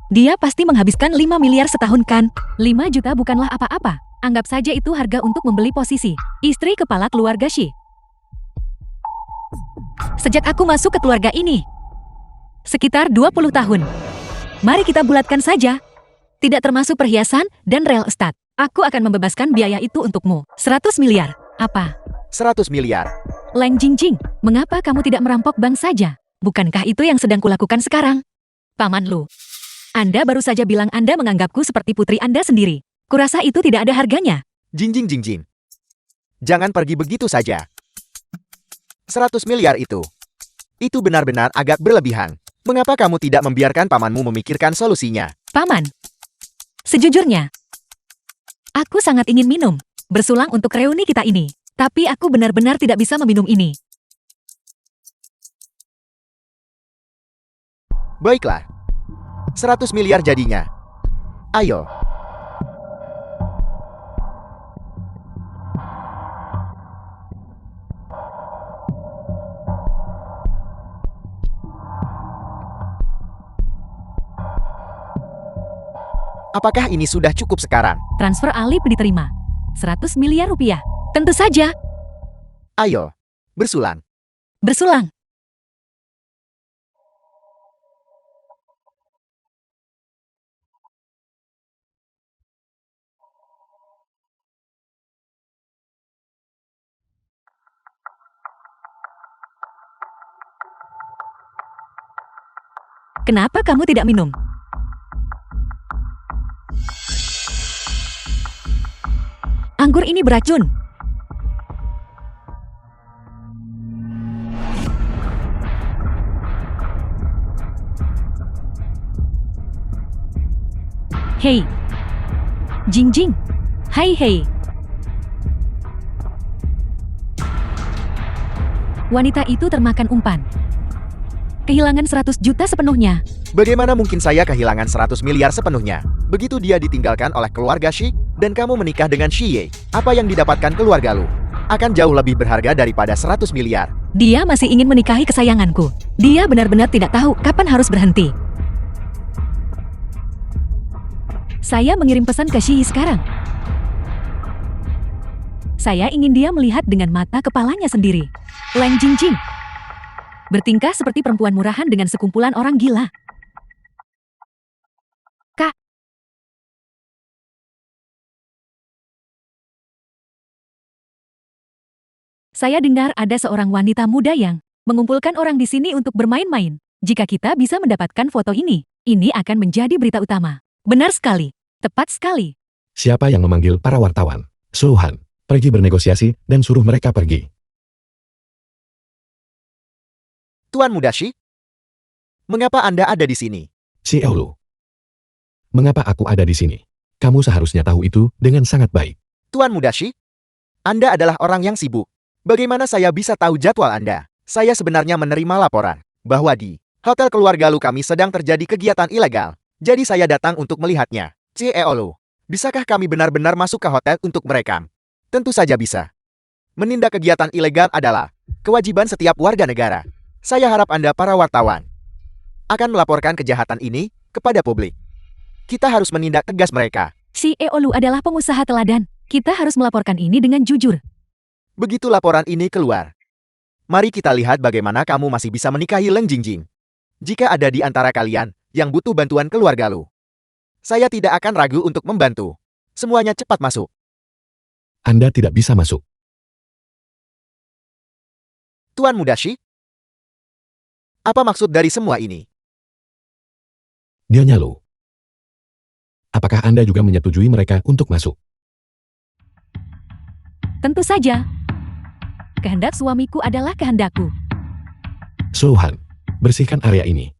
Dia pasti menghabiskan 5 miliar setahun kan? 5 juta bukanlah apa-apa. Anggap saja itu harga untuk membeli posisi istri kepala keluarga Shi. Sejak aku masuk ke keluarga ini, sekitar 20 tahun. Mari kita bulatkan saja. Tidak termasuk perhiasan dan real estate. Aku akan membebaskan biaya itu untukmu. 100 miliar. Apa? 100 miliar. Lang Jingjing, mengapa kamu tidak merampok bank saja? Bukankah itu yang sedang kulakukan sekarang? Paman Lu, Anda baru saja bilang Anda menganggapku seperti putri Anda sendiri. Kurasa itu tidak ada harganya. Jingjing. Jangan pergi begitu saja. 100 miliar itu benar-benar agak berlebihan. Mengapa kamu tidak membiarkan pamanmu memikirkan solusinya? Paman, sejujurnya, aku sangat ingin minum, bersulang untuk reuni kita ini. Tapi aku benar-benar tidak bisa meminum ini. Baiklah. 100 miliar jadinya. Ayo. Apakah ini sudah cukup sekarang? Transfer Alip diterima. 100 miliar rupiah. Tentu saja. Ayo, bersulang. Bersulang. Kenapa kamu tidak minum? Anggur ini beracun. Hei. Jingjing. Hei. Wanita itu termakan umpan. Kehilangan 100 juta sepenuhnya. Bagaimana mungkin saya kehilangan 100 miliar sepenuhnya? Begitu dia ditinggalkan oleh keluarga Shi, dan kamu menikah dengan Shi Ye, apa yang didapatkan keluarga Lu? Akan jauh lebih berharga daripada 100 miliar. Dia masih ingin menikahi kesayanganku. Dia benar-benar tidak tahu kapan harus berhenti. Saya mengirim pesan ke Shi Yi sekarang. Saya ingin dia melihat dengan mata kepalanya sendiri. Leng Jingjing bertingkah seperti perempuan murahan dengan sekumpulan orang gila. Kak. Saya dengar ada seorang wanita muda yang mengumpulkan orang di sini untuk bermain-main. Jika kita bisa mendapatkan foto ini akan menjadi berita utama. Benar sekali. Tepat sekali. Siapa yang memanggil para wartawan? Suhan, pergi bernegosiasi dan suruh mereka pergi. Tuan Muda Shi, mengapa Anda ada di sini? Si Eolu. Mengapa aku ada di sini? Kamu seharusnya tahu itu dengan sangat baik. Tuan Muda Shi, Anda adalah orang yang sibuk. Bagaimana saya bisa tahu jadwal Anda? Saya sebenarnya menerima laporan bahwa di hotel keluarga Lu kami sedang terjadi kegiatan ilegal. Jadi saya datang untuk melihatnya. Eolu, bisakah kami benar-benar masuk ke hotel untuk merekam? Tentu saja bisa. Menindak kegiatan ilegal adalah kewajiban setiap warga negara. Saya harap Anda para wartawan akan melaporkan kejahatan ini kepada publik. Kita harus menindak tegas mereka. Si Eolu adalah pengusaha teladan. Kita harus melaporkan ini dengan jujur. Begitu laporan ini keluar, mari kita lihat bagaimana kamu masih bisa menikahi Leng Jingjing. Jika ada di antara kalian yang butuh bantuan keluarga Lu, saya tidak akan ragu untuk membantu. Semuanya cepat masuk. Anda tidak bisa masuk. Tuan Muda Shi, apa maksud dari semua ini? Dia Lu. Apakah Anda juga menyetujui mereka untuk masuk? Tentu saja. Kehendak suamiku adalah kehendakku. Suhan, bersihkan area ini.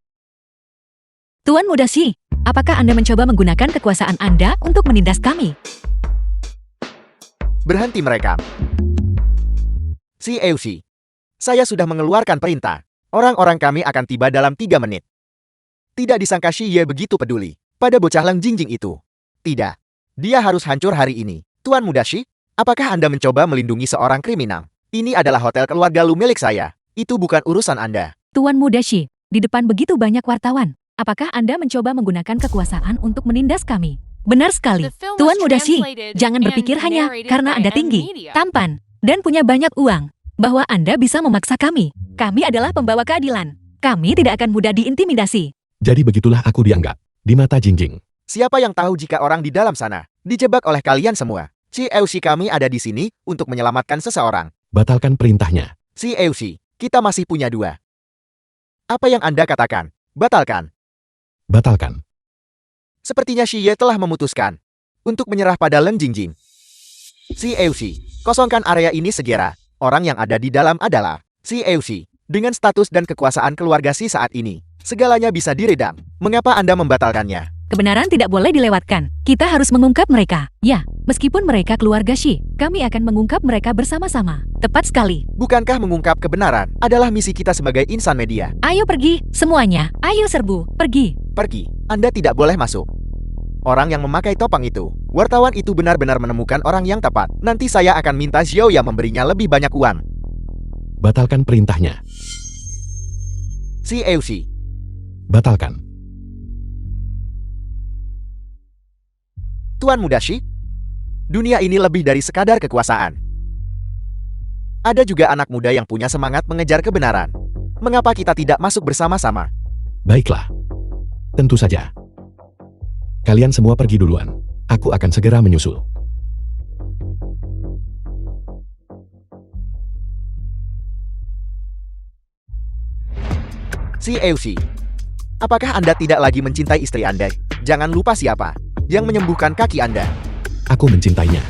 Tuan Muda Shi, apakah Anda mencoba menggunakan kekuasaan Anda untuk menindas kami? Berhenti mereka. Si Eushi, saya sudah mengeluarkan perintah. Orang-orang kami akan tiba dalam 3 menit. Tidak disangka Shi Ye begitu peduli pada bocah Leng Jingjing itu. Tidak. Dia harus hancur hari ini. Tuan Muda Shi, apakah Anda mencoba melindungi seorang kriminal? Ini adalah hotel keluarga Lu milik saya. Itu bukan urusan Anda. Tuan Muda Shi, di depan begitu banyak wartawan. Apakah Anda mencoba menggunakan kekuasaan untuk menindas kami? Benar sekali. Tuan Muda Shi, jangan berpikir hanya karena Anda tinggi, tampan, dan punya banyak uang, bahwa Anda bisa memaksa kami. Kami adalah pembawa keadilan. Kami tidak akan mudah diintimidasi. Jadi begitulah aku dianggap di mata Jingjing. Siapa yang tahu jika orang di dalam sana dijebak oleh kalian semua? Si Eushi, kami ada di sini untuk menyelamatkan seseorang. Batalkan perintahnya. Si Eushi, kita masih punya 2. Apa yang Anda katakan? Batalkan. Batalkan. Sepertinya Shi Ye telah memutuskan untuk menyerah pada Leng Jingjing. Si Eushi, kosongkan area ini segera. Orang yang ada di dalam adalah Si Eushi. Dengan status dan kekuasaan keluarga Si saat ini, segalanya bisa diredam. Mengapa Anda membatalkannya? Kebenaran tidak boleh dilewatkan. Kita harus mengungkap mereka. Ya, meskipun mereka keluarga Shi, kami akan mengungkap mereka bersama-sama. Tepat sekali. Bukankah mengungkap kebenaran adalah misi kita sebagai insan media? Ayo pergi, semuanya. Ayo serbu, pergi. Pergi. Anda tidak boleh masuk. Orang yang memakai topeng itu, wartawan itu benar-benar menemukan orang yang tepat. Nanti saya akan minta Xiao yang memberinya lebih banyak uang. Batalkan perintahnya. Si Eushi. Batalkan. Tuan Muda Shi, dunia ini lebih dari sekadar kekuasaan. Ada juga anak muda yang punya semangat mengejar kebenaran. Mengapa kita tidak masuk bersama-sama? Baiklah. Tentu saja. Kalian semua pergi duluan. Aku akan segera menyusul. Si Eushi, apakah Anda tidak lagi mencintai istri Anda? Jangan lupa siapa yang menyembuhkan kaki Anda. Aku mencintainya.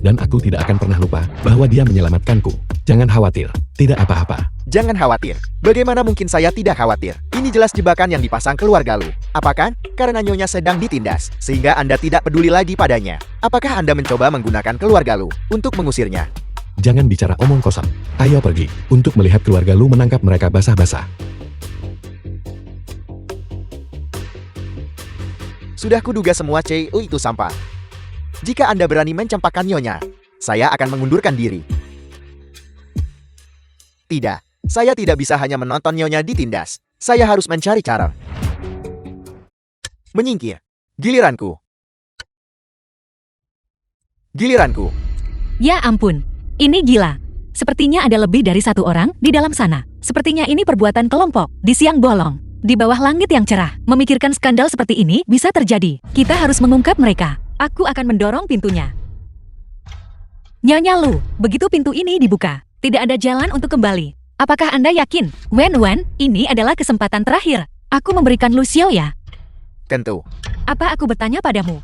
Dan aku tidak akan pernah lupa bahwa dia menyelamatkanku. Jangan khawatir. Tidak apa-apa. Jangan khawatir. Bagaimana mungkin saya tidak khawatir? Ini jelas jebakan yang dipasang keluarga Lu. Apakah? Karena nyonya sedang ditindas, sehingga Anda tidak peduli lagi padanya. Apakah Anda mencoba menggunakan keluarga Lu untuk mengusirnya? Jangan bicara omong kosong. Ayo pergi, untuk melihat keluarga Lu menangkap mereka basah-basah. Sudah kuduga semua CEO itu sampah. Jika Anda berani mencampakkan Nyonya, saya akan mengundurkan diri. Tidak, saya tidak bisa hanya menonton Nyonya ditindas. Saya harus mencari cara. Menyingkir. Giliranku. Giliranku. Ya ampun, ini gila. Sepertinya ada lebih dari satu orang di dalam sana. Sepertinya ini perbuatan kelompok di siang bolong. Di bawah langit yang cerah, memikirkan skandal seperti ini bisa terjadi. Kita harus mengungkap mereka. Aku akan mendorong pintunya. Nyonya Lu, begitu pintu ini dibuka, tidak ada jalan untuk kembali. Apakah Anda yakin? Wen, ini adalah kesempatan terakhir. Aku memberikan Lu Xiaoya. Tentu. Apa aku bertanya padamu?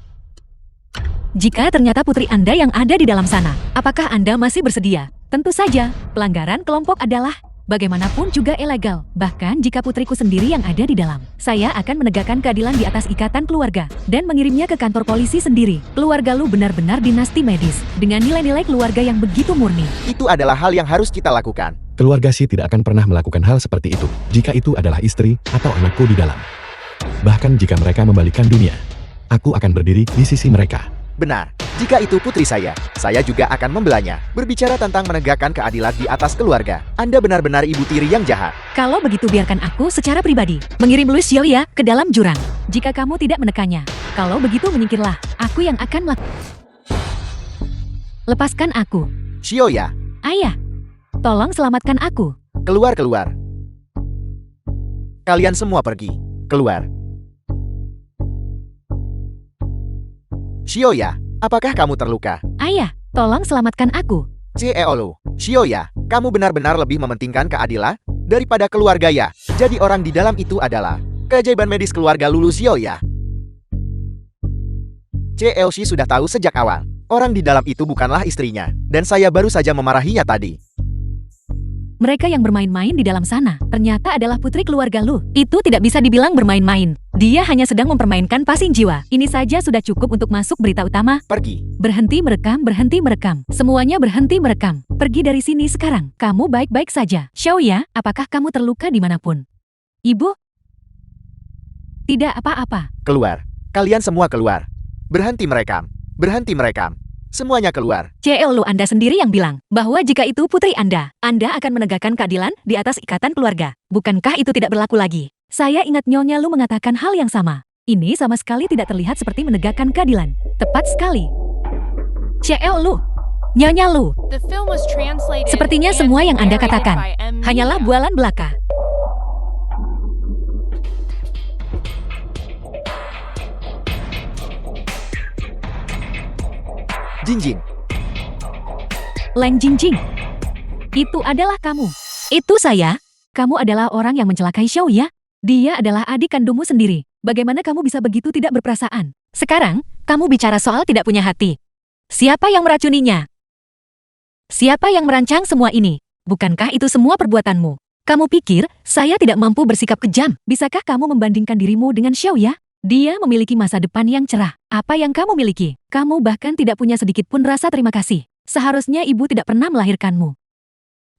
Jika ternyata putri Anda yang ada di dalam sana, apakah Anda masih bersedia? Tentu saja, pelanggaran kelompok adalah bagaimanapun juga ilegal. Bahkan jika putriku sendiri yang ada di dalam, saya akan menegakkan keadilan di atas ikatan keluarga dan mengirimnya ke kantor polisi sendiri. Keluarga Lu benar-benar dinasti medis dengan nilai-nilai keluarga yang begitu murni. Itu adalah hal yang harus kita lakukan. Keluarga Xi tidak akan pernah melakukan hal seperti itu, jika itu adalah istri atau anakku di dalam. Bahkan jika mereka membalikkan dunia, aku akan berdiri di sisi mereka. Benar. Jika itu putri saya juga akan membelanya. Berbicara tentang menegakkan keadilan di atas keluarga, Anda benar-benar ibu tiri yang jahat. Kalau begitu biarkan aku secara pribadi mengirim Lu Xiaoya ke dalam jurang. Jika kamu tidak menekannya, kalau begitu menyingkirlah, aku yang akan lepaskan aku. Xiaoya, Ayah, tolong selamatkan aku. keluar. Kalian semua pergi. Keluar. Xiaoya, apakah kamu terluka? Ayah, tolong selamatkan aku. CEO, Xiaoya, kamu benar-benar lebih mementingkan keadilan daripada keluarga ya. Jadi orang di dalam itu adalah keajaiban medis keluarga Lulu Xiaoya. CLC sudah tahu sejak awal. Orang di dalam itu bukanlah istrinya. Dan saya baru saja memarahinya tadi. Mereka yang bermain-main di dalam sana ternyata adalah putri keluarga Lu. Itu tidak bisa dibilang bermain-main. Dia hanya sedang mempermainkan pasing jiwa. Ini saja sudah cukup untuk masuk berita utama. Pergi. Berhenti merekam. Semuanya berhenti merekam. Pergi dari sini sekarang. Kamu baik-baik saja. Xiaoya, apakah kamu terluka dimanapun? Ibu? Tidak apa-apa. Keluar. Kalian semua keluar. Berhenti merekam. Semuanya keluar. CL Lu Anda sendiri yang bilang bahwa jika itu putri Anda akan menegakkan keadilan di atas ikatan keluarga. Bukankah itu tidak berlaku lagi? Saya ingat Nyonya Lu mengatakan hal yang sama. Ini sama sekali tidak terlihat seperti menegakkan keadilan. Tepat sekali. CL Lu, Nyonya Lu, The film was translated sepertinya and semua yang Anda narrated katakan by M. hanyalah Media. bualan belaka. Jinjing. Leng Jingjing, itu adalah kamu. Itu saya. Kamu adalah orang yang mencelakai Xiaoya. Dia adalah adik kandungmu sendiri. Bagaimana kamu bisa begitu tidak berperasaan? Sekarang, kamu bicara soal tidak punya hati. Siapa yang meracuninya? Siapa yang merancang semua ini? Bukankah itu semua perbuatanmu? Kamu pikir saya tidak mampu bersikap kejam? Bisakah kamu membandingkan dirimu dengan Xiaoya? Dia memiliki masa depan yang cerah. Apa yang kamu miliki? Kamu bahkan tidak punya sedikit pun rasa terima kasih. Seharusnya ibu tidak pernah melahirkanmu.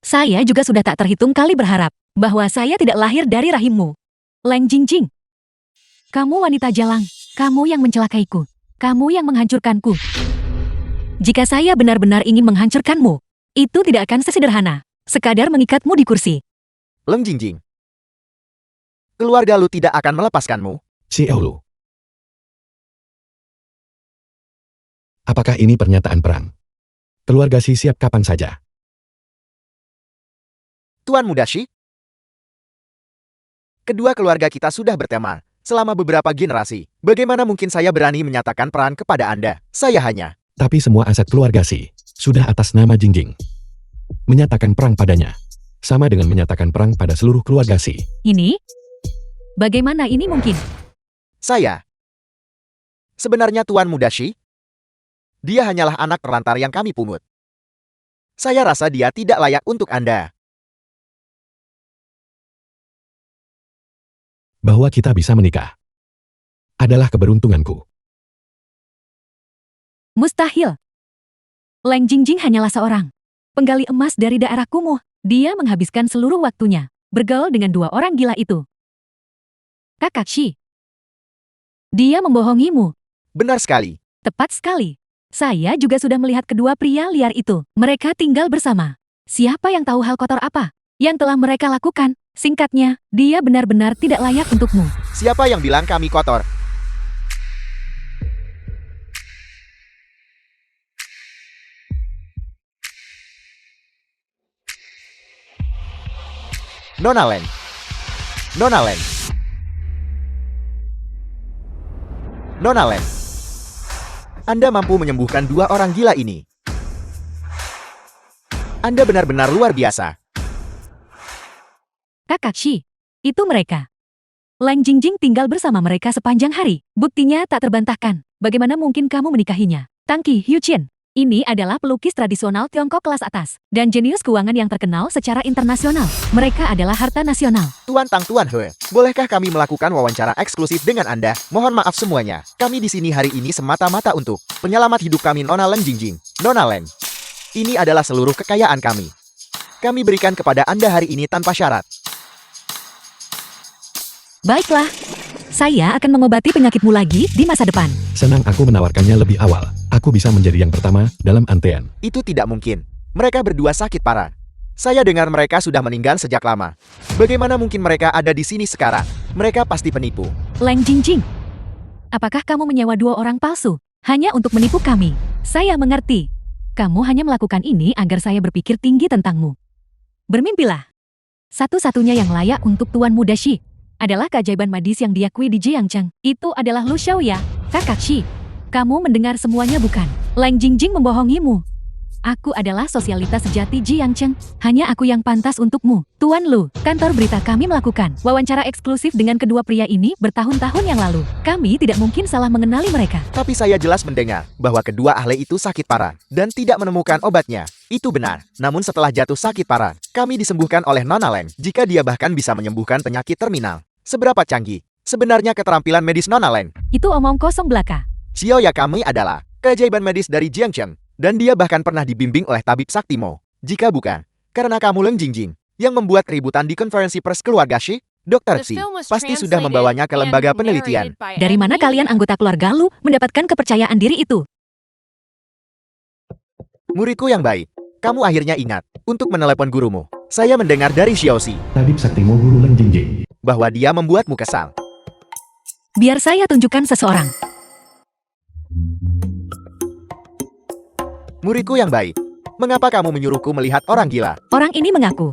Saya juga sudah tak terhitung kali berharap bahwa saya tidak lahir dari rahimmu. Leng Jingjing. Kamu wanita jalang. Kamu yang mencelakaiku. Kamu yang menghancurkanku. Jika saya benar-benar ingin menghancurkanmu, itu tidak akan sesederhana sekadar mengikatmu di kursi. Leng Jingjing. Keluarga Lu tidak akan melepaskanmu. CEO Lu. Apakah ini pernyataan perang? Keluarga Xi siap kapan saja. Tuan Muda Shi. Kedua keluarga kita sudah berteman selama beberapa generasi. Bagaimana mungkin saya berani menyatakan perang kepada Anda? Saya hanya... Tapi semua aset keluarga Xi sudah atas nama Jingjing. Menyatakan perang padanya sama dengan menyatakan perang pada seluruh keluarga Xi. Ini? Bagaimana ini mungkin? Saya. Sebenarnya Tuan Muda Shi, dia hanyalah anak terlantar yang kami pungut. Saya rasa dia tidak layak untuk Anda. Bahwa kita bisa menikah adalah keberuntunganku. Mustahil. Leng Jingjing hanyalah seorang penggali emas dari daerah kumuh. Dia menghabiskan seluruh waktunya bergaul dengan dua orang gila itu. Kakashi. Dia membohongimu. Benar sekali. Tepat sekali. Saya juga sudah melihat kedua pria liar itu. Mereka tinggal bersama. Siapa yang tahu hal kotor apa yang telah mereka lakukan? Singkatnya, dia benar-benar tidak layak untukmu. Siapa yang bilang kami kotor? Nona Len. Nona Len. Nona Len. Anda mampu menyembuhkan dua orang gila ini. Anda benar-benar luar biasa. Kakashi, itu mereka. Lang Jingjing tinggal bersama mereka sepanjang hari. Buktinya tak terbantahkan. Bagaimana mungkin kamu menikahinya? Tangki Hyuchin. Ini adalah pelukis tradisional Tiongkok kelas atas dan jenius keuangan yang terkenal secara internasional. Mereka adalah harta nasional. Tuan Tang Tuan He, bolehkah kami melakukan wawancara eksklusif dengan Anda? Mohon maaf semuanya. Kami di sini hari ini semata-mata untuk penyelamat hidup kami Nona Len Jingjing. Nona Len. Ini adalah seluruh kekayaan kami. Kami berikan kepada Anda hari ini tanpa syarat. Baiklah. Saya akan mengobati penyakitmu lagi di masa depan. Senang aku menawarkannya lebih awal. Aku bisa menjadi yang pertama dalam antrean. Itu tidak mungkin. Mereka berdua sakit parah. Saya dengar mereka sudah meninggal sejak lama. Bagaimana mungkin mereka ada di sini sekarang? Mereka pasti penipu. Lang Jingjing. Apakah kamu menyewa dua orang palsu hanya untuk menipu kami? Saya mengerti. Kamu hanya melakukan ini agar saya berpikir tinggi tentangmu. Bermimpilah. Satu-satunya yang layak untuk Tuan Muda Shi adalah keajaiban medis yang diakui di Jiangcheng. Itu adalah Lu Xiaoya. Kakashi, kamu mendengar semuanya bukan? Lang Jingjing membohongimu. Aku adalah sosialitas sejati Jiangcheng. Hanya aku yang pantas untukmu. Tuan Lu, kantor berita kami melakukan wawancara eksklusif dengan kedua pria ini bertahun-tahun yang lalu. Kami tidak mungkin salah mengenali mereka. Tapi saya jelas mendengar bahwa kedua ahli itu sakit parah dan tidak menemukan obatnya. Itu benar. Namun setelah jatuh sakit parah, kami disembuhkan oleh Nona Len. Jika dia bahkan bisa menyembuhkan penyakit terminal. Seberapa canggih sebenarnya keterampilan medis Nona Len? Itu omong kosong belaka. Xiaoya kami adalah keajaiban medis dari Jiangcheng. Dan dia bahkan pernah dibimbing oleh tabib Saktimo. Jika bukan, karena kamu Lang Jingjing yang membuat keributan di konferensi pers keluarga Shi, Dr. Xi pasti sudah membawanya ke lembaga penelitian. Dari mana kalian anggota keluarga Lu mendapatkan kepercayaan diri itu? Muridku yang baik, kamu akhirnya ingat untuk menelepon gurumu. Saya mendengar dari Xiaoxi Tabib Saktimu Guru Lang Jingjing. bahwa dia membuatmu kesal. Biar saya tunjukkan seseorang. Muridku yang baik, mengapa kamu menyuruhku melihat orang gila? Orang ini mengaku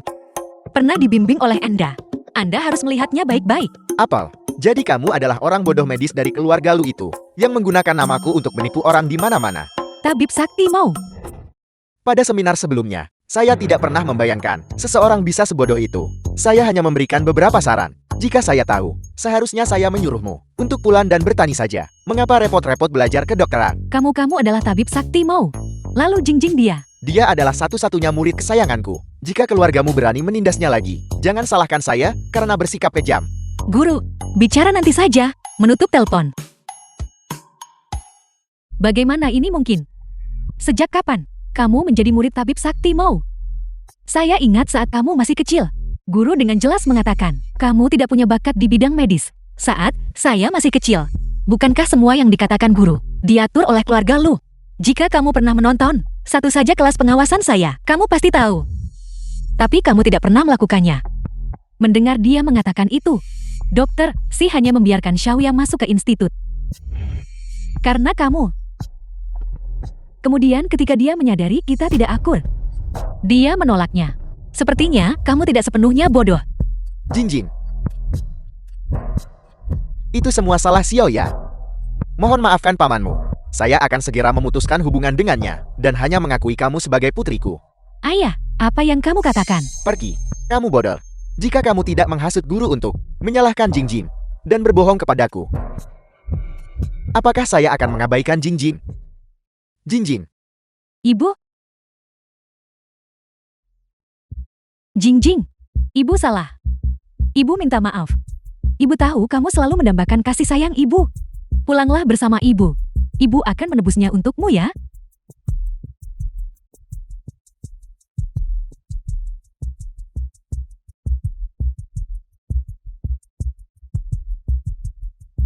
pernah dibimbing oleh Anda. Anda harus melihatnya baik-baik. Apel, jadi kamu adalah orang bodoh medis dari keluarga Lu itu, yang menggunakan namaku untuk menipu orang di mana-mana. Tabib Sakti mau. Pada seminar sebelumnya, saya tidak pernah membayangkan seseorang bisa sebodoh itu. Saya hanya memberikan beberapa saran. Jika saya tahu, seharusnya saya menyuruhmu untuk pulang dan bertani saja. Mengapa repot-repot belajar kedokteran? Kamu adalah Tabib Sakti mau. Lalu Jingjing dia. Dia adalah satu-satunya murid kesayanganku. Jika keluargamu berani menindasnya lagi, jangan salahkan saya karena bersikap kejam. Guru, bicara nanti saja. Menutup telepon. Bagaimana ini mungkin? Sejak kapan kamu menjadi murid Tabib Sakti mau? Saya ingat saat kamu masih kecil. Guru dengan jelas mengatakan, kamu tidak punya bakat di bidang medis. Saat saya masih kecil. Bukankah semua yang dikatakan guru diatur oleh keluarga Lu? Jika kamu pernah menonton satu saja kelas pengawasan saya, kamu pasti tahu. Tapi kamu tidak pernah melakukannya. Mendengar dia mengatakan itu, Dokter Xi hanya membiarkan Xiaoya masuk ke institut. Karena kamu. Kemudian ketika dia menyadari kita tidak akur, dia menolaknya. Sepertinya kamu tidak sepenuhnya bodoh. Jingjing. Itu semua salah Xiaoya. Mohon maafkan pamanmu. Saya akan segera memutuskan hubungan dengannya dan hanya mengakui kamu sebagai putriku. Ayah, apa yang kamu katakan? Pergi. Kamu bodoh. Jika kamu tidak menghasut guru untuk menyalahkan Jingjing dan berbohong kepadaku, apakah saya akan mengabaikan Jingjing? Jingjing. Ibu? Jingjing, ibu salah. Ibu minta maaf. Ibu tahu kamu selalu mendambakan kasih sayang ibu. Pulanglah bersama ibu. Ibu akan menebusnya untukmu ya.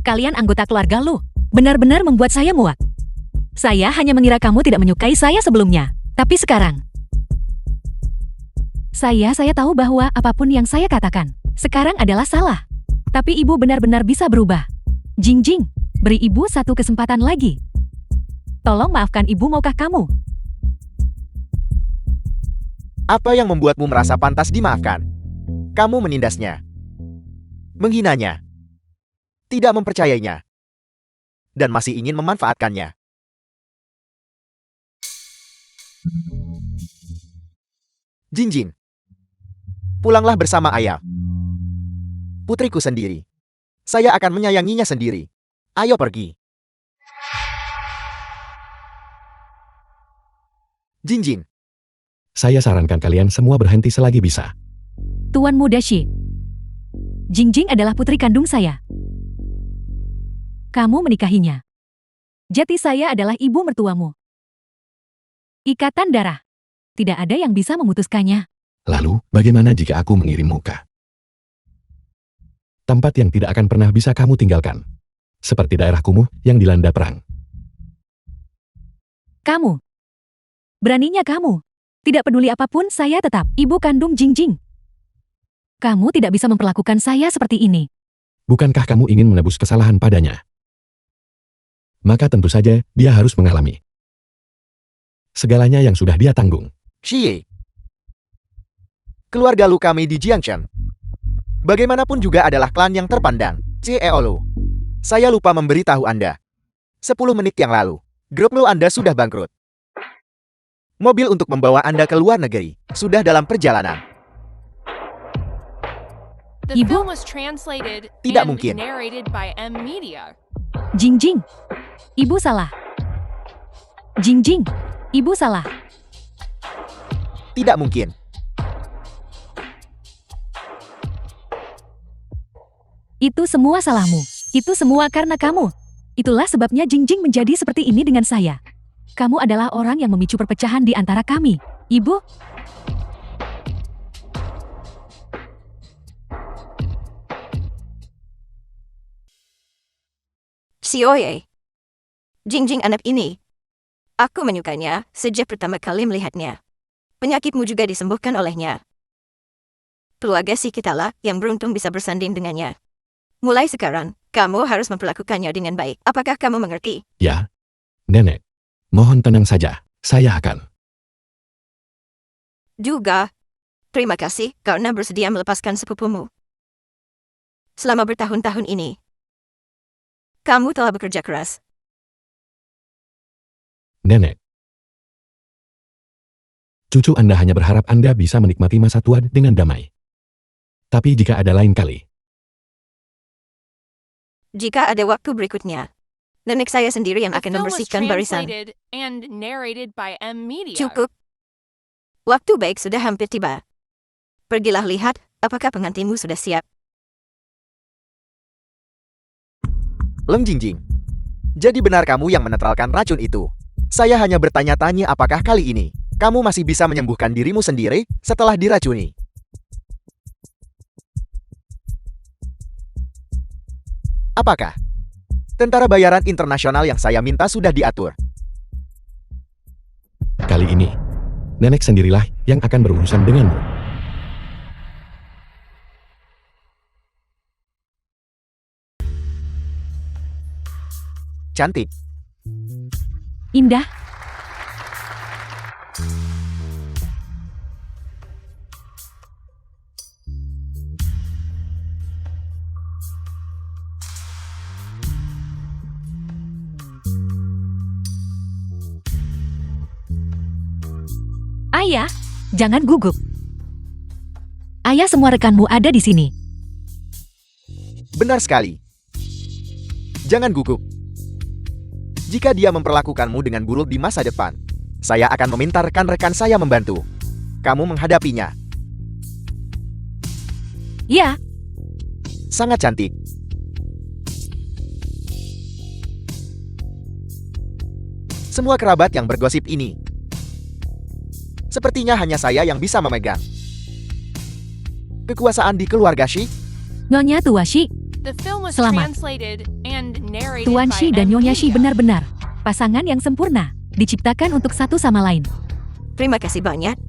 Kalian anggota keluarga Lu. Benar-benar membuat saya muak. Saya hanya mengira kamu tidak menyukai saya sebelumnya. Tapi sekarang, saya tahu bahwa apapun yang saya katakan sekarang adalah salah. Tapi ibu benar-benar bisa berubah. Jingjing, beri ibu satu kesempatan lagi. Tolong maafkan ibu, maukah kamu? Apa yang membuatmu merasa pantas dimaafkan? Kamu menindasnya, menghinanya, tidak mempercayainya, dan masih ingin memanfaatkannya. Jingjing, pulanglah bersama ayah. Putriku sendiri. Saya akan menyayanginya sendiri. Ayo pergi. Jingjing, Saya sarankan kalian semua berhenti selagi bisa. Tuan Muda Shi. Jingjing adalah putri kandung saya. Kamu menikahinya. Jati saya adalah ibu mertuamu. Ikatan darah. Tidak ada yang bisa memutuskannya. Lalu, bagaimana jika aku mengirim muka? Tempat yang tidak akan pernah bisa kamu tinggalkan. Seperti daerah kumuh yang dilanda perang. Kamu. Beraninya kamu. Tidak peduli apapun, saya tetap ibu kandung Jingjing. Kamu tidak bisa memperlakukan saya seperti ini. Bukankah kamu ingin menebus kesalahan padanya? Maka tentu saja, dia harus mengalami segalanya yang sudah dia tanggung. Xie. Keluarga Lu kami di Jiangshan. Bagaimanapun juga adalah klan yang terpandang, CEO. Saya lupa memberitahu Anda. 10 menit yang lalu, grup Lu Anda sudah bangkrut. Mobil untuk membawa Anda ke luar negeri sudah dalam perjalanan. The Ibu? film was translated Tidak and mungkin. narrated by M Media. Jingjing. Ibu salah. Jingjing. Ibu salah. Tidak mungkin. Itu semua salahmu. Itu semua karena kamu. Itulah sebabnya Jingjing menjadi seperti ini dengan saya. Kamu adalah orang yang memicu perpecahan di antara kami. Ibu, Sioye. Jingjing anak ini. Aku menyukainya sejak pertama kali melihatnya. Penyakitmu juga disembuhkan olehnya. Keluarga si kitalah yang beruntung bisa bersanding dengannya. Mulai sekarang, kamu harus memperlakukannya dengan baik. Apakah kamu mengerti? Ya, Nenek. Mohon tenang saja, saya akan. Juga, terima kasih karena bersedia melepaskan sepupumu. Selama bertahun-tahun ini, kamu telah bekerja keras. Nenek. Cucu Anda hanya berharap Anda bisa menikmati masa tua dengan damai. Tapi jika ada lain kali, Jika ada waktu berikutnya, nenek saya sendiri yang The akan film was membersihkan barisan. translated and narrated by M Media. Cukup. Waktu baik sudah hampir tiba. Pergilah lihat apakah pengantinmu sudah siap. Leng Jingjing. Jadi benar kamu yang menetralkan racun itu. Saya hanya bertanya-tanya apakah kali ini kamu masih bisa menyembuhkan dirimu sendiri setelah diracuni. Apakah tentara bayaran internasional yang saya minta sudah diatur? kali ini, Nenek sendirilah yang akan berurusan denganmu. Cantik. indah. Ayah, jangan gugup. Ayah, semua rekanmu ada di sini. Benar sekali. Jangan gugup. Jika dia memperlakukanmu dengan buruk di masa depan, saya akan meminta rekan-rekan saya membantu kamu menghadapinya. Ya, Sangat cantik. Semua kerabat yang bergosip ini, sepertinya hanya saya yang bisa memegang kekuasaan di keluarga Shi. Nyonya Tua Shi, The film was Selamat. translated and narrated Tuan by Shi dan Nyonya Shi Media. benar-benar pasangan yang sempurna, diciptakan untuk satu sama lain. Terima kasih banyak.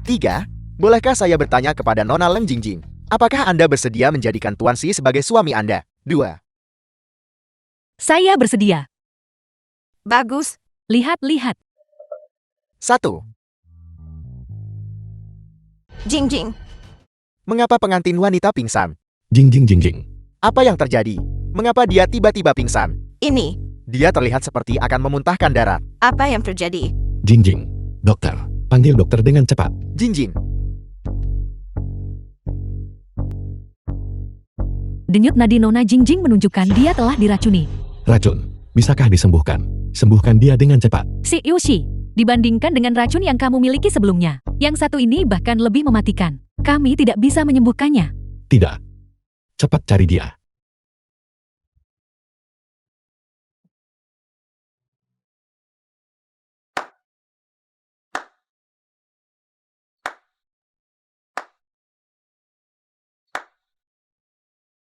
Tiga, bolehkah saya bertanya kepada Nona Leng Jingjing? Apakah Anda bersedia menjadikan Tuan Si sebagai suami Anda? 2. Saya bersedia. Bagus. Lihat-lihat. 1. Jing Jing. Mengapa pengantin wanita pingsan? Jing jing jing jing. Apa yang terjadi? Mengapa dia tiba-tiba pingsan? Ini. Dia terlihat seperti akan memuntahkan darah. Apa yang terjadi? Jing jing. Dokter. Panggil dokter dengan cepat. Jingjing, Denyut nadi Nona Jingjing menunjukkan dia telah diracuni. Racun. Bisakah disembuhkan? Sembuhkan dia dengan cepat. Si Yushi, dibandingkan dengan racun yang kamu miliki sebelumnya, yang satu ini bahkan lebih mematikan. Kami tidak bisa menyembuhkannya. Tidak. Cepat cari dia.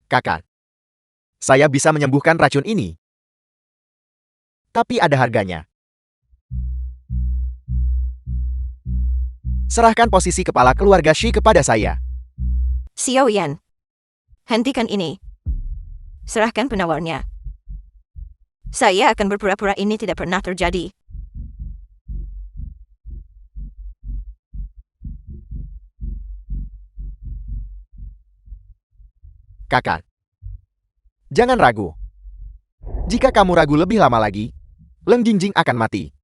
kakak. Saya bisa menyembuhkan racun ini. Tapi ada harganya. Serahkan posisi kepala keluarga Shi kepada saya. Xiao Yan. Hentikan ini. Serahkan penawarnya. Saya akan berpura-pura ini tidak pernah terjadi. Kakak. Jangan ragu. Jika kamu ragu lebih lama lagi, Leng Jingjing akan mati.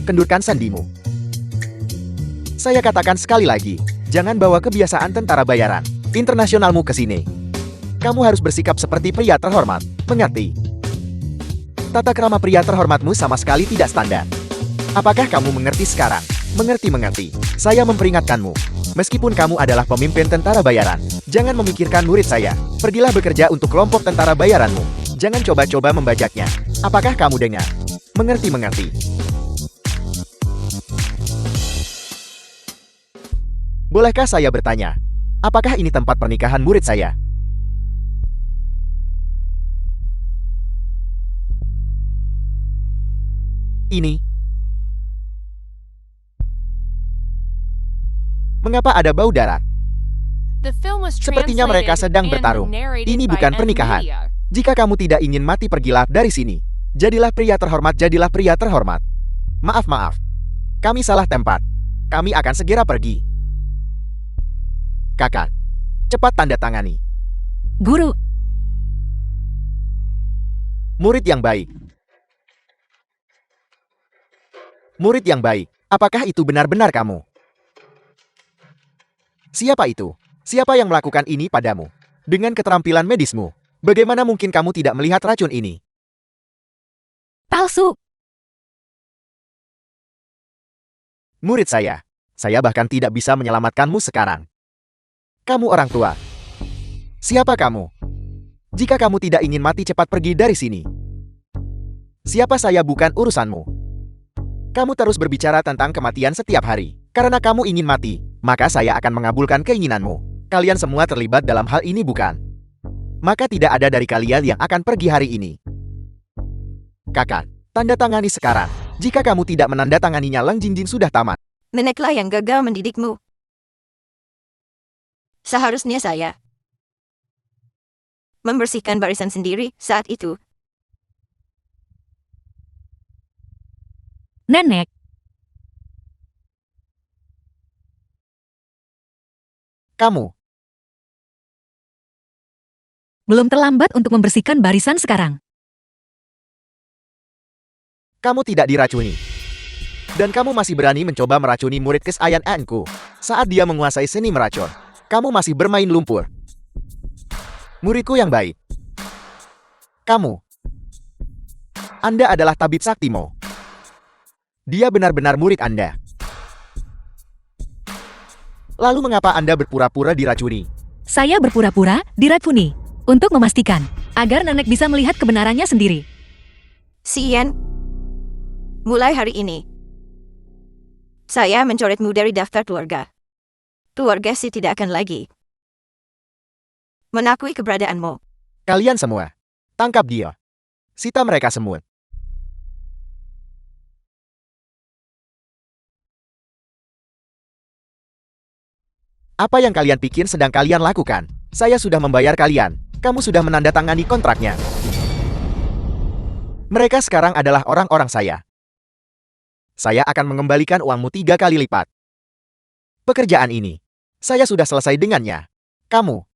Kendurkan sandimu. Saya katakan sekali lagi, jangan bawa kebiasaan tentara bayaran internasionalmu ke sini. Kamu harus bersikap seperti pria terhormat, mengerti? Tata krama pria terhormatmu sama sekali tidak standar. Apakah kamu mengerti sekarang? Mengerti. Saya memperingatkanmu. Meskipun kamu adalah pemimpin tentara bayaran, jangan memikirkan murid saya. Pergilah bekerja untuk kelompok tentara bayaranmu. Jangan coba-coba membajaknya. Apakah kamu dengar? Mengerti. Bolehkah saya bertanya, apakah ini tempat pernikahan murid saya? Ini. Mengapa ada bau darah? Sepertinya mereka sedang bertarung. Ini bukan pernikahan. Jika kamu tidak ingin mati, pergilah dari sini. Jadilah pria terhormat. Maaf. Kami salah tempat. Kami akan segera pergi. Kakak, cepat tanda tangani. Guru, Murid yang baik. Murid yang baik, apakah itu benar-benar kamu? Siapa itu? Siapa yang melakukan ini padamu? Dengan keterampilan medismu, bagaimana mungkin kamu tidak melihat racun ini? palsu. Murid saya bahkan tidak bisa menyelamatkanmu sekarang. Kamu orang tua. Siapa kamu? Jika kamu tidak ingin mati, cepat pergi dari sini. Siapa saya bukan urusanmu. Kamu terus berbicara tentang kematian setiap hari. Karena kamu ingin mati, maka saya akan mengabulkan keinginanmu. Kalian semua terlibat dalam hal ini, bukan? Maka tidak ada dari kalian yang akan pergi hari ini. Kakak, tanda tangani sekarang. Jika kamu tidak menandatanganinya, Leng Jingjing sudah tamat. Meneklah yang gagal mendidikmu. Seharusnya saya membersihkan barisan sendiri saat itu. Nenek, Kamu, belum terlambat untuk membersihkan barisan sekarang. kamu tidak diracuni. Dan kamu masih berani mencoba meracuni murid kesayanganku. Saat dia menguasai seni meracun, kamu masih bermain lumpur. Muridku yang baik. Kamu. Anda adalah tabib Saktimo. Dia benar-benar murid Anda. Lalu mengapa Anda berpura-pura diracuni? Saya berpura-pura diracuni untuk memastikan agar nenek bisa melihat kebenarannya sendiri. Sian, mulai hari ini, saya mencoretmu dari daftar keluarga. Keluarga Si tidak akan lagi mengakui keberadaanmu. Kalian semua, tangkap dia. Sita mereka semua. Apa yang kalian pikir sedang kalian lakukan? Saya sudah membayar kalian. Kamu sudah menandatangani kontraknya. Mereka sekarang adalah orang-orang saya. Saya akan mengembalikan uangmu 3 kali lipat. Pekerjaan ini, saya sudah selesai dengannya. Kamu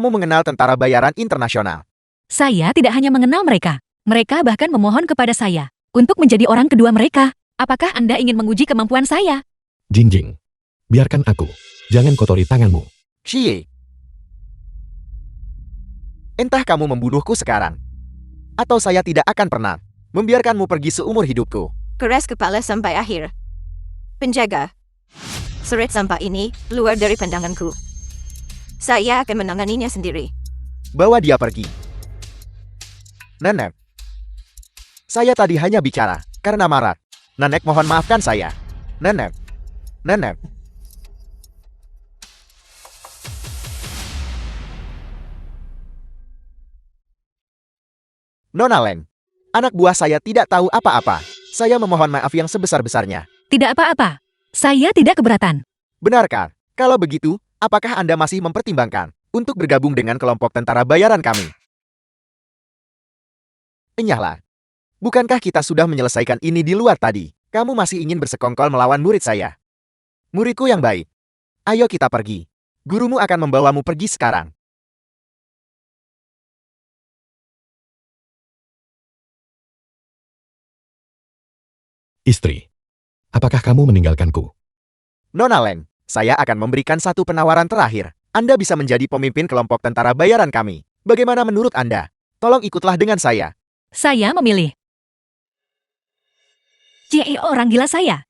mengenal tentara bayaran internasional. Saya tidak hanya mengenal mereka. Mereka bahkan memohon kepada saya untuk menjadi orang kedua mereka. Apakah Anda ingin menguji kemampuan saya? Jingjing. Biarkan aku. Jangan kotori tanganmu. Xie. Entah kamu membunuhku sekarang, atau saya tidak akan pernah membiarkanmu pergi seumur hidupku. Keras kepala sampai akhir. Penjaga, seret sampah ini keluar dari pandanganku. Saya akan menanganinya sendiri. Bawa dia pergi. Nenek. Saya tadi hanya bicara karena marah. Nenek, mohon maafkan saya. Nenek. Nenek. Nona Leng. Anak buah saya tidak tahu apa-apa. Saya memohon maaf yang sebesar-besarnya. Tidak apa-apa. Saya tidak keberatan. Benarkah? Kalau begitu, apakah Anda masih mempertimbangkan untuk bergabung dengan kelompok tentara bayaran kami? Enyahlah. Bukankah kita sudah menyelesaikan ini di luar tadi? Kamu masih ingin bersekongkol melawan murid saya? Muridku yang baik. Ayo kita pergi. Gurumu akan membawamu pergi sekarang. Istri. Apakah kamu meninggalkanku? Nona Leng, saya akan memberikan satu penawaran terakhir. Anda bisa menjadi pemimpin kelompok tentara bayaran kami. Bagaimana menurut Anda? Tolong ikutlah dengan saya. Saya memilih. CEO orang gila saya.